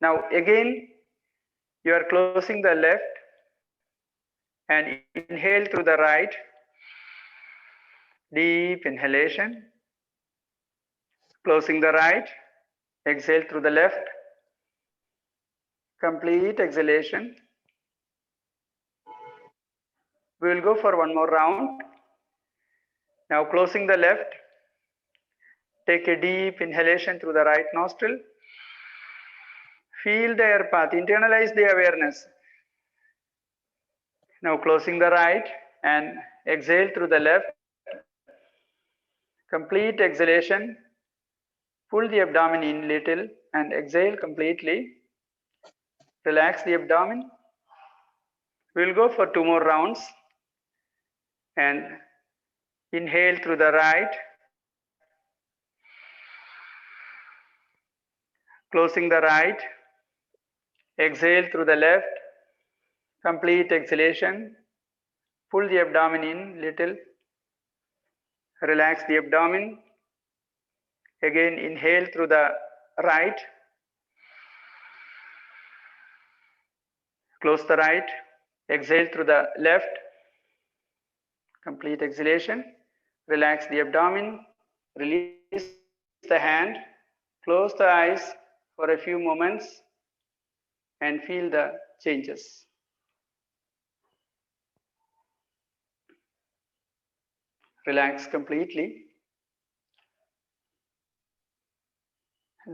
Now again you are closing the left and inhale through the right, deep inhalation, closing the right, exhale through the left, complete exhalation. We will go for one more round. Now closing the left, take a deep inhalation through the right nostril. Feel the air path, internalize the awareness. Now closing the right and exhale through the left. Complete exhalation. Pull the abdomen in little and exhale completely. Relax the abdomen. We will go for 2 more rounds. And inhale through the right. Closing the right. Exhale through the left. Complete exhalation. Pull the abdomen in little. Relax the abdomen. Again, inhale through the right. Close the right. Exhale through the left. Complete exhalation. Relax the abdomen. Release the hand. Close the eyes for a few moments and feel the changes. Relax completely.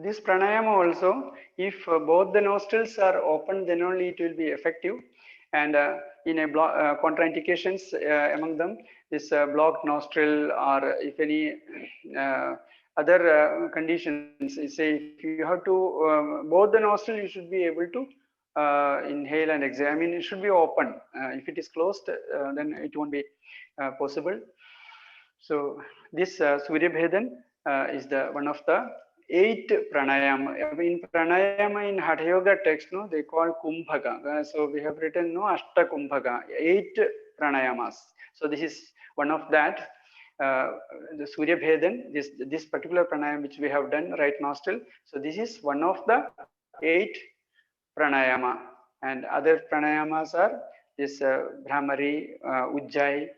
This pranayama also, if both the nostrils are open, then only it will be effective. And in a contraindications among them, this blocked nostril, or if any other conditions, say if you have to both the nostrils, you should be able to inhale and exhale. I mean, it should be open. If it is closed, then it won't be possible. So this Surya Bhedan is the one of the 8 pranayama. In pranayama in Hatha Yoga text, no, they call kumbhaka. So we have written no Ashta kumbhaka, 8 pranayamas. So this is one of that. The Surya Bhedan, this particular pranayam which we have done, right nostril. So this is one of the 8 pranayama, and other pranayamas are this Brahmari, Ujjayi,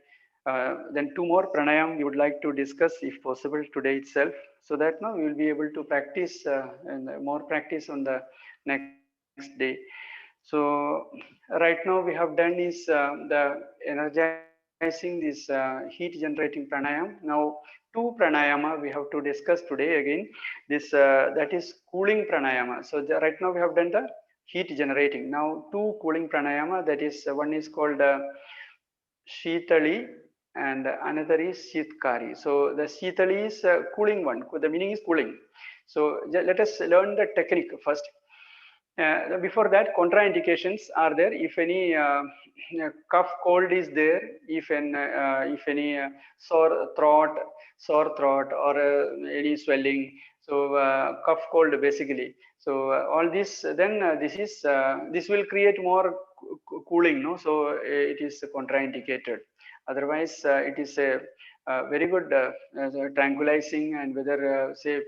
Then 2 more pranayam we would like to discuss if possible today itself, so that now we will be able to practice and more practice on the next day. So right now we have done is the energizing this heat generating pranayam. Now 2 pranayama we have to discuss today again. This that is cooling pranayama. So right now we have done the heat generating. Now 2 cooling pranayama, that is one is called Shitali and another is Shitkari. So the Shitali is cooling one. The meaning is cooling. So let us learn the technique first. Before that, contraindications are there. If any cough cold is there, if any sore throat or any swelling, so cough cold basically. So all this, then this will create more cooling, no? So it is contraindicated. Otherwise, it is a very good tranquilizing and whether say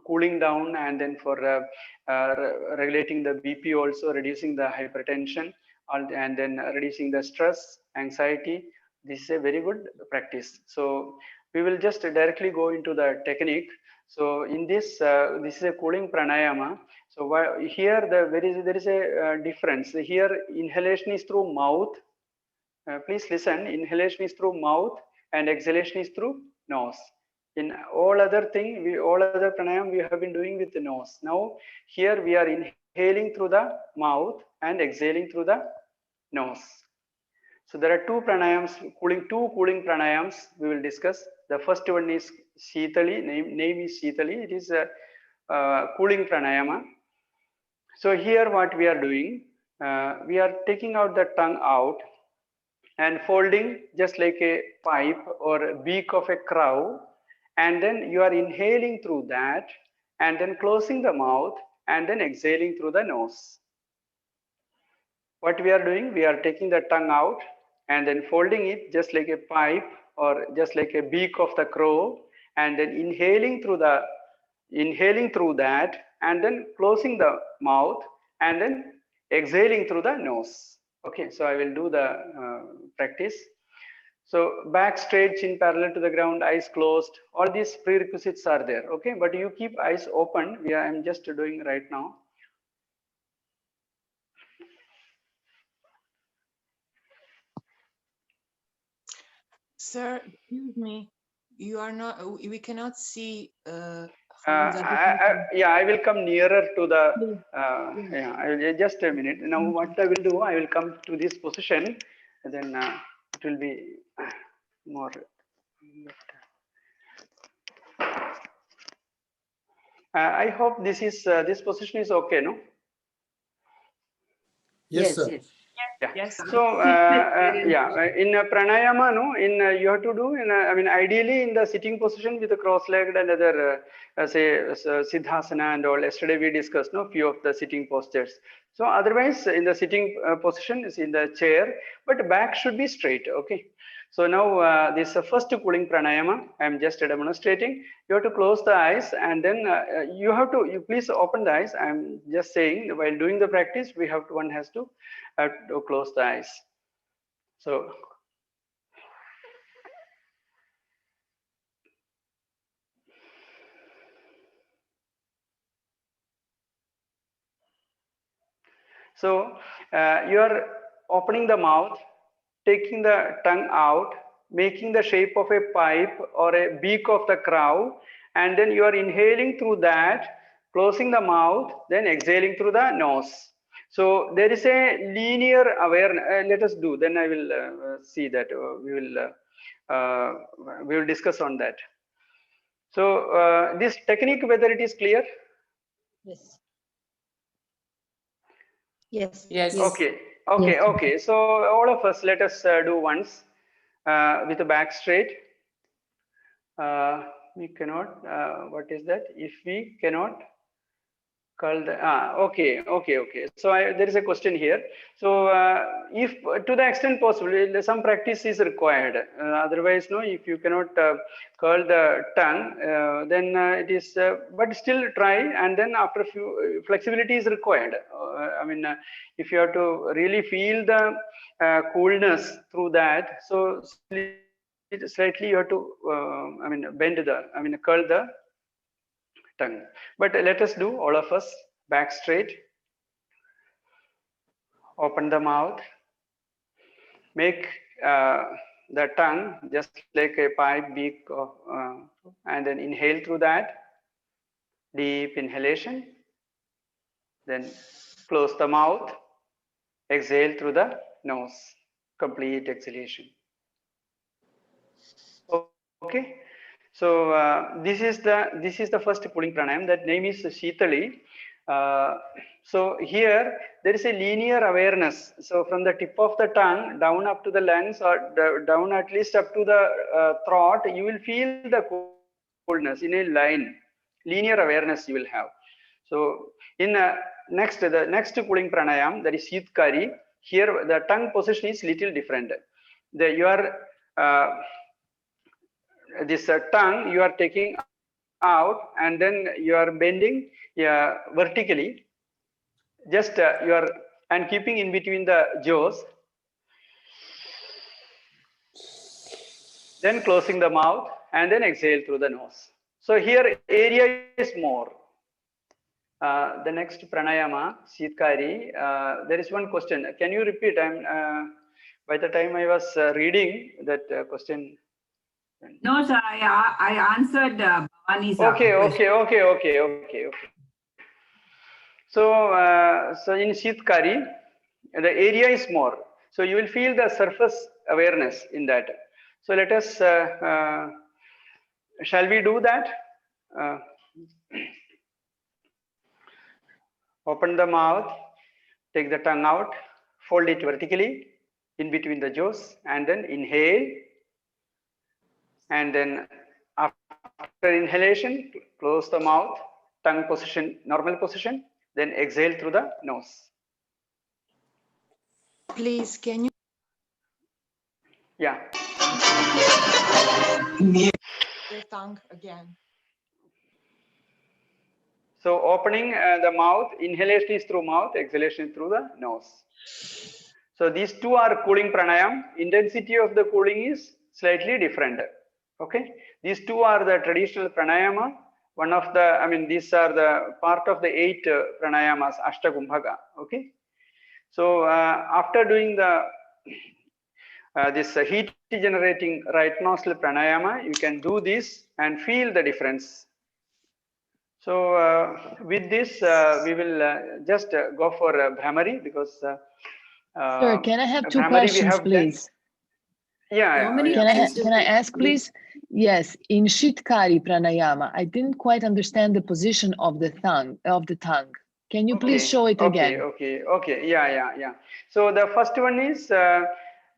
cooling down, and then for regulating the BP, also reducing the hypertension, and then reducing the stress, anxiety. This is a very good practice. So we will just directly go into the technique. So in this, this is a cooling pranayama. So here there is a difference. Here inhalation is through mouth. Please listen. Inhalation is through mouth and exhalation is through nose. In all other all other pranayam we have been doing with the nose. Now here we are inhaling through the mouth and exhaling through the nose. So there are 2 pranayams, two cooling pranayams we will discuss. The first one is Shitali. Name is Shitali. It is a cooling pranayama. So here what we are doing, we are taking out the tongue out and folding just like a pipe or a beak of a crow, and then you are inhaling through that and then closing the mouth and then exhaling through the nose. What we are doing, we are taking the tongue out and then folding it just like a pipe or just like a beak of the crow, and then inhaling through that and then closing the mouth and then exhaling through the nose. Okay, so I will do the practice. So back straight, chin parallel to the ground, eyes closed. All these prerequisites are there. Okay, but you keep eyes open. I am just doing right now. Sir, excuse me. You are not. We cannot see. I will come nearer to the. Yeah, just a minute. Now, what I will do, I will come to this position, and then it will be more. I hope this position is okay, no? Yes, sir. Yeah. Yes. So in pranayama, no, you have to do I mean, ideally in the sitting position with the cross-legged and other say siddhasana and all. Yesterday we discussed few of the sitting postures. So otherwise in the sitting position is in the chair, but back should be straight. Okay. So now this first cooling pranayama I am just demonstrating. You have to close the eyes and then you please open the eyes. I am just saying while doing the practice one has to close the eyes. So you are opening the mouth, taking the tongue out, making the shape of a pipe or a beak of the crow, and then you are inhaling through that, closing the mouth, then exhaling through the nose. So there is a linear awareness. Let us do. Then I will see that we will discuss on that. So this technique, whether it is clear? Yes. Yes. Yes. Okay. Okay. Yes. Okay. So all of us, let us do once with the back straight. We cannot. What is that? If we cannot Called okay. So there is a question here. So if to the extent possible, some practice is required. Otherwise, no. If you cannot curl the tongue, then it is. But still try, and then after few flexibility is required. I mean, if you have to really feel the coolness through that, so slightly you have to. Curl the tongue. But let us do, all of us, back straight, open the mouth, make the tongue just like a pipe beak, and then inhale through that, deep inhalation, then close the mouth, exhale through the nose, complete exhalation. Okay. So this is the first pulling pranayam. That name is Shitali. So here there is a linear awareness. So from the tip of the tongue down up to the lungs, or down at least up to the throat, you will feel the coolness in a line. Linear awareness you will have. So in the next pulling pranayam, that is Shitkari. Here the tongue position is little different. This tongue you are taking out, and then you are bending vertically, just you are, and keeping in between the jaws, then closing the mouth, and then exhale through the nose. So here area is more. The next pranayama, Shitkari, there is one question. Can you repeat? By the time I was reading that question. No, sir, I answered Bhavani's Okay. So in Shitkari, the area is more. So you will feel the surface awareness in that. So let us, shall we do that? Open the mouth, take the tongue out, fold it vertically in between the jaws, and then inhale. And then after inhalation, close the mouth, tongue position, normal position, then exhale through the nose. Please, can you? Yeah. The tongue again. So opening the mouth, inhalation is through mouth, exhalation is through the nose. So these two are cooling pranayam. Intensity of the cooling is slightly different. Okay. These two are the traditional pranayama. One of the, these are the part of the 8 pranayamas, Ashtakumbhaka. Okay. So after doing the this heat generating right nostril pranayama, you can do this and feel the difference. So with this, we will just go for Bhramari, because Sir, can I have 2 questions, please? Can I ask, please? Yes, in Shitkari pranayama, I didn't quite understand the position of the tongue. Can you please show it again? Okay. Yeah. So the first one is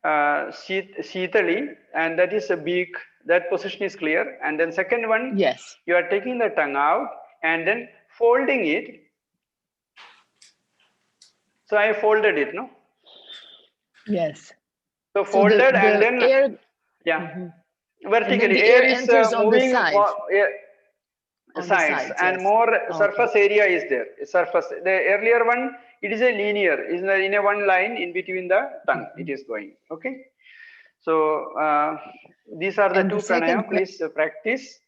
Shitali, and that is a beak. That position is clear. And then second one, yes, you are taking the tongue out and then folding it. So I folded it, no? Yes. So folded, so the and then air, vertically. The air is is on moving the sides, and yes. more surface area is there. Surface. The earlier one, it is a linear, is in a one line in between the tongue. It is going. Okay. So these are the two pranayama. Please practice.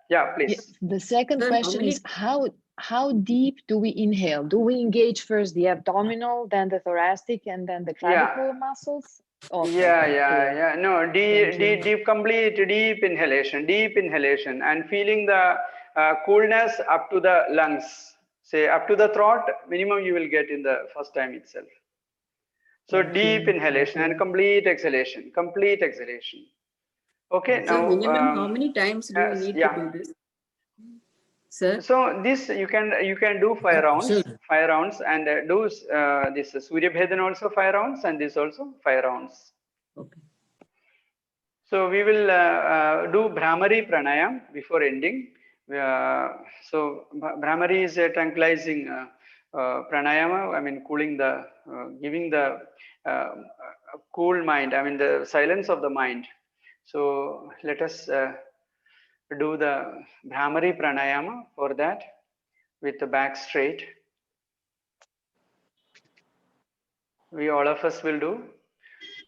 Yeah, please. The second question is how deep do we inhale? Do we engage first the abdominal, then the thoracic, and then the clavicle muscles? Yeah. No, deep, complete deep inhalation, and feeling the coolness up to the lungs. Say up to the throat, minimum you will get in the first time itself. So deep inhalation and complete exhalation. Okay. So now, minimum how many times do you need to do this, sir? So this you can do 5 rounds, and do this Surya Bhedan also 5 rounds, and this also 5 rounds. Okay. So we will do Bhramari pranayam before ending. So Bhramari is a tranquilizing pranayama. I mean, cooling the, giving the cool mind. I mean, the silence of the mind. So let us do the Bhramari pranayama for that with the back straight. We all of us will do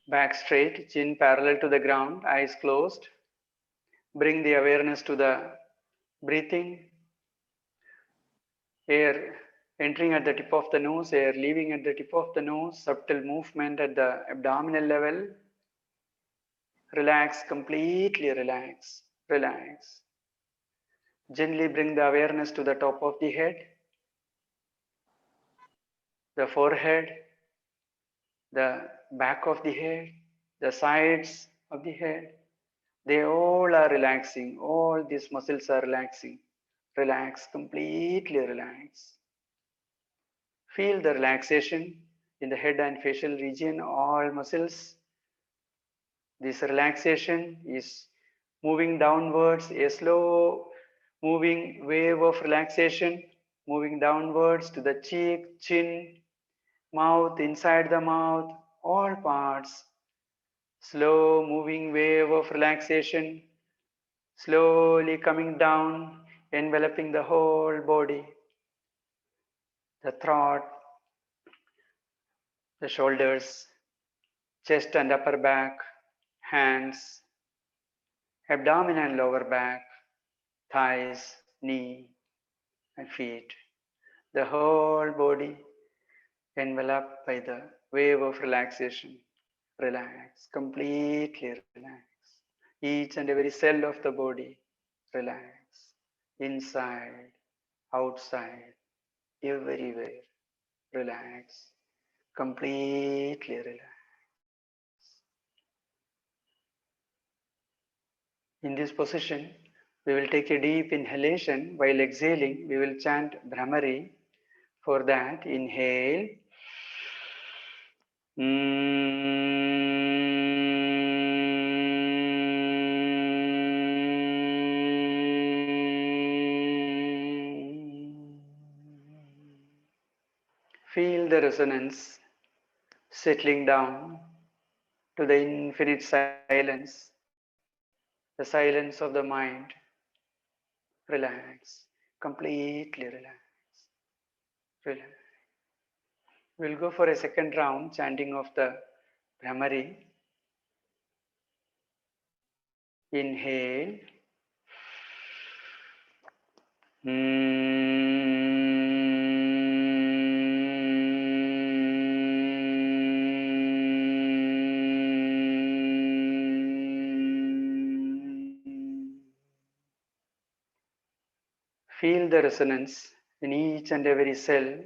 back straight, chin parallel to the ground, eyes closed. Bring the awareness to the breathing. Air entering at the tip of the nose, air leaving at the tip of the nose, subtle movement at the abdominal level. Relax, completely relax, relax. Gently bring the awareness to the top of the head, the forehead, the back of the head, the sides of the head. They all are relaxing. All these muscles are relaxing. Relax, completely relax. Feel the relaxation in the head and facial region, all muscles. This relaxation is moving downwards, a slow moving wave of relaxation, moving downwards to the cheek, chin, mouth, inside the mouth, all parts. Slow moving wave of relaxation, slowly coming down, enveloping the whole body, the throat, the shoulders, chest and upper back, hands, abdomen and lower back, thighs, knee and feet. The whole body enveloped by the wave of relaxation. Relax, completely relax. Each and every cell of the body, relax. Inside, outside, everywhere, relax. Completely relax. In this position, we will take a deep inhalation. While exhaling, we will chant Bhramari. For that, inhale. Feel the resonance settling down to the infinite silence, the silence of the mind. Relax, completely relax. Relax. We'll go for a second round chanting of the Bhramari. Inhale. Feel the resonance in each and every cell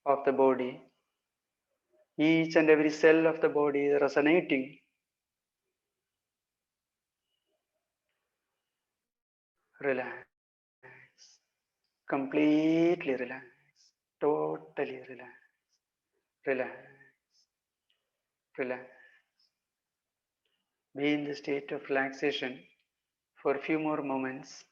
of the body. Each and every cell of the body is resonating. Relax. Completely relax. Totally relax. Relax. Relax. Be in the state of relaxation for a few more moments.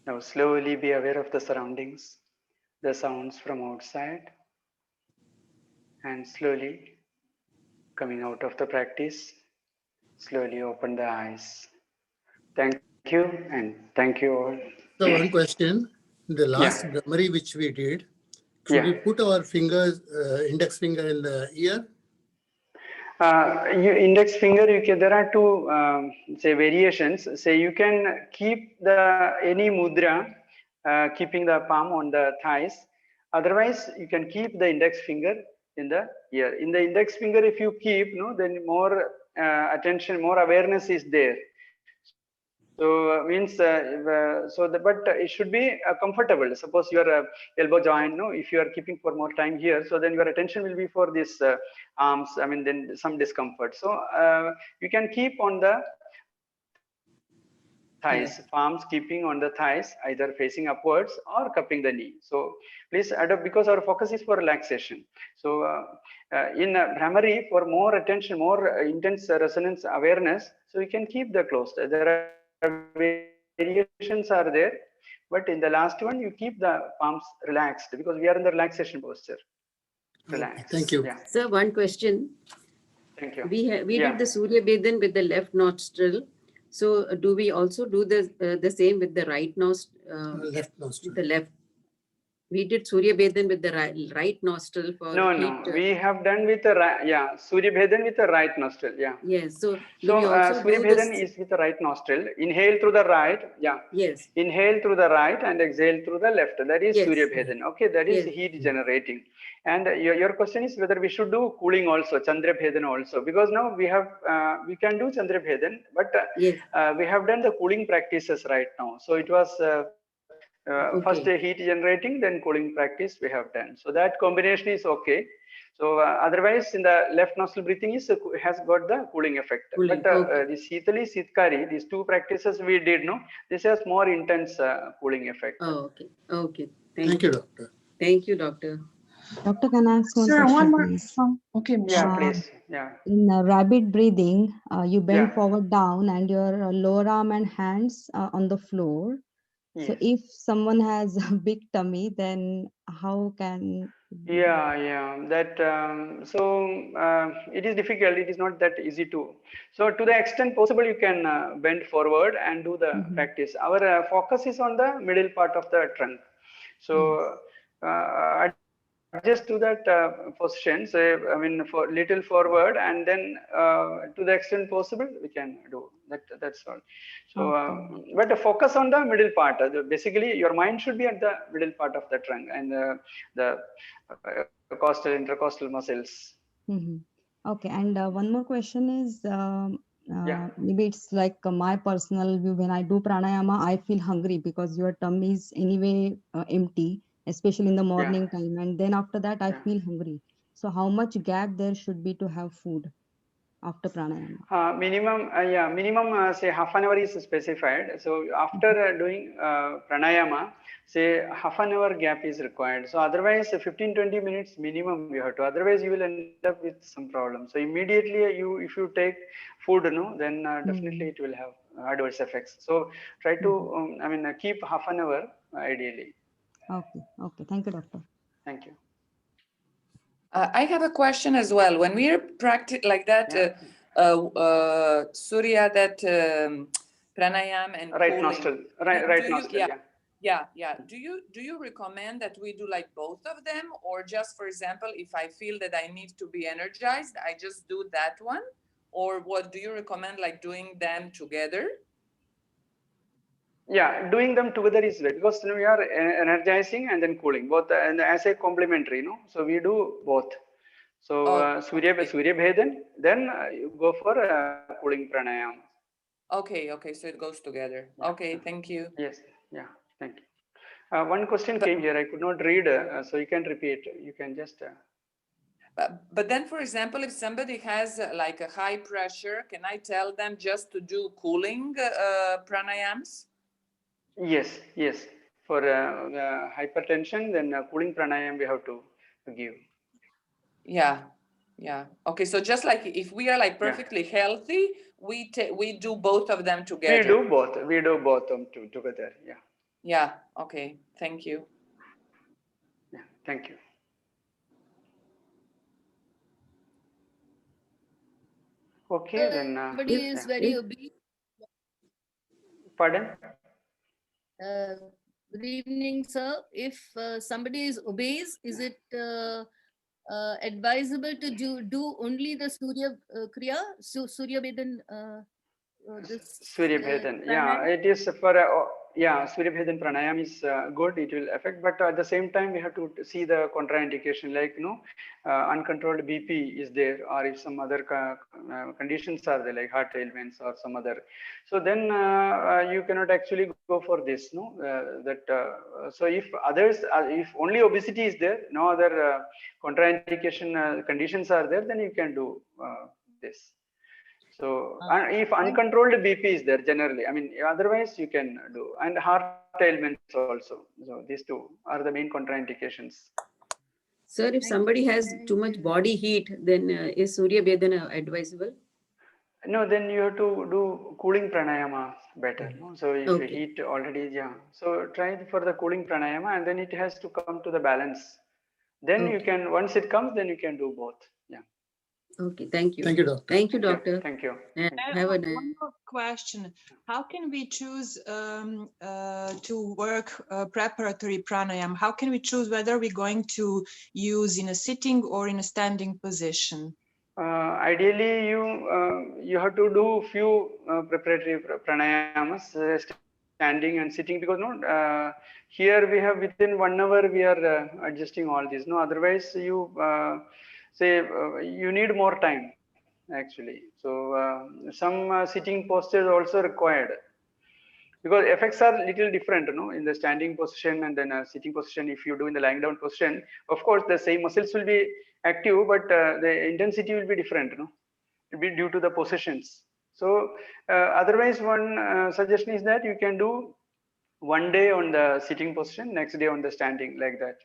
Now slowly be aware of the surroundings, the sounds from outside, and slowly coming out of the practice, slowly open the eyes. Thank you, and thank you all. So one question, the last Bhramari which we did, should we put our fingers, index finger in the ear? Your index finger, there are two say variations. Say you can keep the any mudra, keeping the palm on the thighs. Otherwise, you can keep the index finger in the ear. In the index finger, if you keep, then more attention, more awareness is there. So means but it should be comfortable. Suppose your elbow joint, if you are keeping for more time here, so then your attention will be for this arms. I mean, then some discomfort. So you can keep on the thighs, palms keeping on the thighs, either facing upwards or cupping the knee. So please adopt, because our focus is for relaxation. So in Brahmari, for more attention, more intense resonance awareness, so we can keep the closed. There are variations are there, but in the last one, you keep the palms relaxed because we are in the relaxation posture. Relax. Thank you. Yeah. Sir, one question. Thank you. We did the Surya Bedan with the left nostril. So do we also do the same with the right nostril? Left nostril. The left. We did Surya Bedan with the right nostril for No, heat. no, we have done with the right, yeah, Surya Bhedan with the right nostril, yeah. Yes, so Surya Bhedan is with the right nostril. Inhale through the right, yeah. Yes. Inhale through the right and exhale through the left. That is Surya Bhedan. Okay, that is heat generating. And your question is whether we should do cooling also, Chandra Bhedan also, because now we have we can do Chandra Bhedan, but we have done the cooling practices right now. So it was first heat generating, then cooling practice we have done. So that combination is okay. So otherwise, in the left nostril breathing is has got the cooling effect. But the Sitali, Sitkari, these two practices we did, no, this has more intense cooling effect. Oh, okay. Okay. Thank you, doctor. Thank you, doctor. Doctor, can I ask one Sir, question, one more. please? Okay, yeah, please. Yeah. In rabbit breathing, you bend forward down and your lower arm and hands on the floor. So if someone has a big tummy, then how can? Yeah, that it is difficult. It is not that easy to. So to the extent possible, you can bend forward and do the practice. Our focus is on the middle part of the trunk. So adjust to that position. So I mean, for little forward, and then to the extent possible, we can do that. That's all. So, but the focus on the middle part. Basically, your mind should be at the middle part of the trunk and the costal intercostal muscles. Okay, and one more question is, maybe it's like my personal view. When I do pranayama, I feel hungry because your tummy is anyway empty, especially in the morning time, and then after that I feel hungry. So how much gap there should be to have food after pranayama? Minimum say half an hour is specified. So after doing pranayama, say half an hour gap is required. So otherwise 15-20 minutes minimum you have to, otherwise you will end up with some problem. So immediately if you take food, no, then definitely it will have adverse effects. So try to keep half an hour ideally. Okay, thank you, doctor. Thank you. I have a question as well. When we are practice like that, Surya, that pranayama and right cooling, nostril, right nostril, yeah. Do you recommend that we do like both of them, or just, for example, if I feel that I need to be energized, I just do that one, or what do you recommend, like doing them together? Yeah, doing them together is better because we are energizing and then cooling both, and as a complementary, no. So we do both. So Surya Bhedan, then you go for cooling pranayama. Okay, so it goes together. Okay, thank you. Yes, yeah, thank you. One question came here. I could not read, so you can repeat. You can just. But then, for example, if somebody has like a high pressure, can I tell them just to do cooling pranayams? Yes. For hypertension, then cooling pranayam we have to give. Yeah. Okay, so just like if we are like perfectly healthy, we do both of them together. We do both them together. Yeah. Yeah. Okay. Thank you. Yeah. Thank you. Okay, then. Somebody is very obese. Pardon? Good evening, sir. If somebody is obese, is it advisable to do only the Surya Kriya, Surya Bedan? Surya Bhedan, it is for Surya Bhedan pranayam is good. It will affect, but at the same time we have to see the contraindication, like uncontrolled BP is there, or if some other conditions are there, like heart ailments or some other. So then you cannot actually go for this, no. So if others, if only obesity is there, no other contraindication conditions are there, then you can do this. So if uncontrolled BP is there generally, I mean, otherwise you can do, and heart ailments also. So these two are the main contraindications. Sir, if somebody has too much body heat, then is Surya Vedana advisable? No, then you have to do cooling pranayama better. No? So if you Okay. heat already, yeah. So try for the cooling pranayama, and then it has to come to the balance. Then you can, once it comes, then you can do both. Yeah. Okay, thank you. Thank you, doctor. Thank you, doctor. Thank you. And And have a nice. one more question. How can we choose to work preparatory pranayama? How can we choose whether we're going to use in a sitting or in a standing position? Ideally, you have to do few preparatory pranayamas, standing and sitting, because no, here we have within 1 hour we are adjusting all these. No, otherwise you you need more time actually. So some sitting postures also required, because effects are little different, in the standing position and then sitting position. If you do in the lying down position, of course the same muscles will be active, but the intensity will be different, it will be due to the positions. So otherwise, one suggestion is that you can do 1 day on the sitting position, next day on the standing, like that.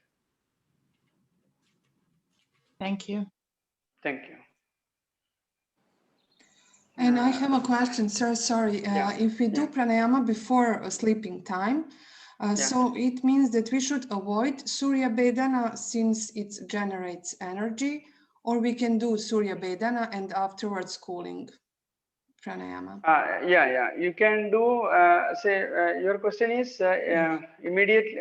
Thank you. Thank you. And I have a question, sir. Sorry, if we do pranayama before sleeping time, so it means that we should avoid Surya Vedana since it generates energy, or we can do Surya Vedana and afterwards cooling pranayama. You can do, your question is immediately,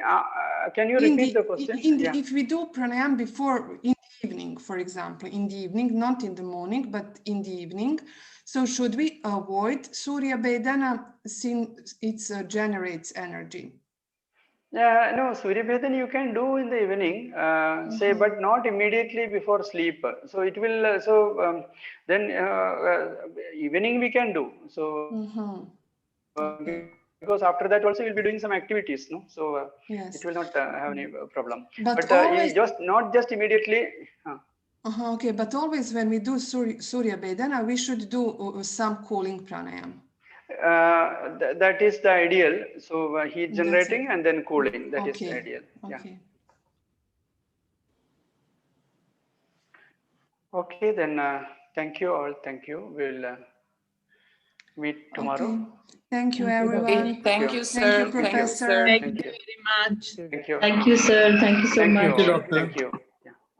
can you repeat the question? If we do pranayama before, in the evening, for example, in the evening, not in the morning, but in the evening, so should we avoid Surya Vedana since it generates energy? No, Surya Vedana you can do in the evening, but not immediately before sleep. So it will, then evening we can do. So because after that also you'll be doing some activities, no? So it will not have any problem. But always, not just immediately. Okay, but always when we do Surya Vedana, we should do some cooling pranayama. That is the ideal. So heat generating and then cooling. That is the ideal. Okay. Okay, then thank you all. Thank you. We'll meet tomorrow. Okay. Thank you, everyone. Thank you, sir. Thank you, Professor. Thank you very much. Thank you. Thank you, sir. Thank you so much. Thank you, doctor. Thank you.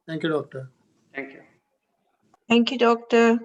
Thank you, doctor. Thank you. Thank you, doctor.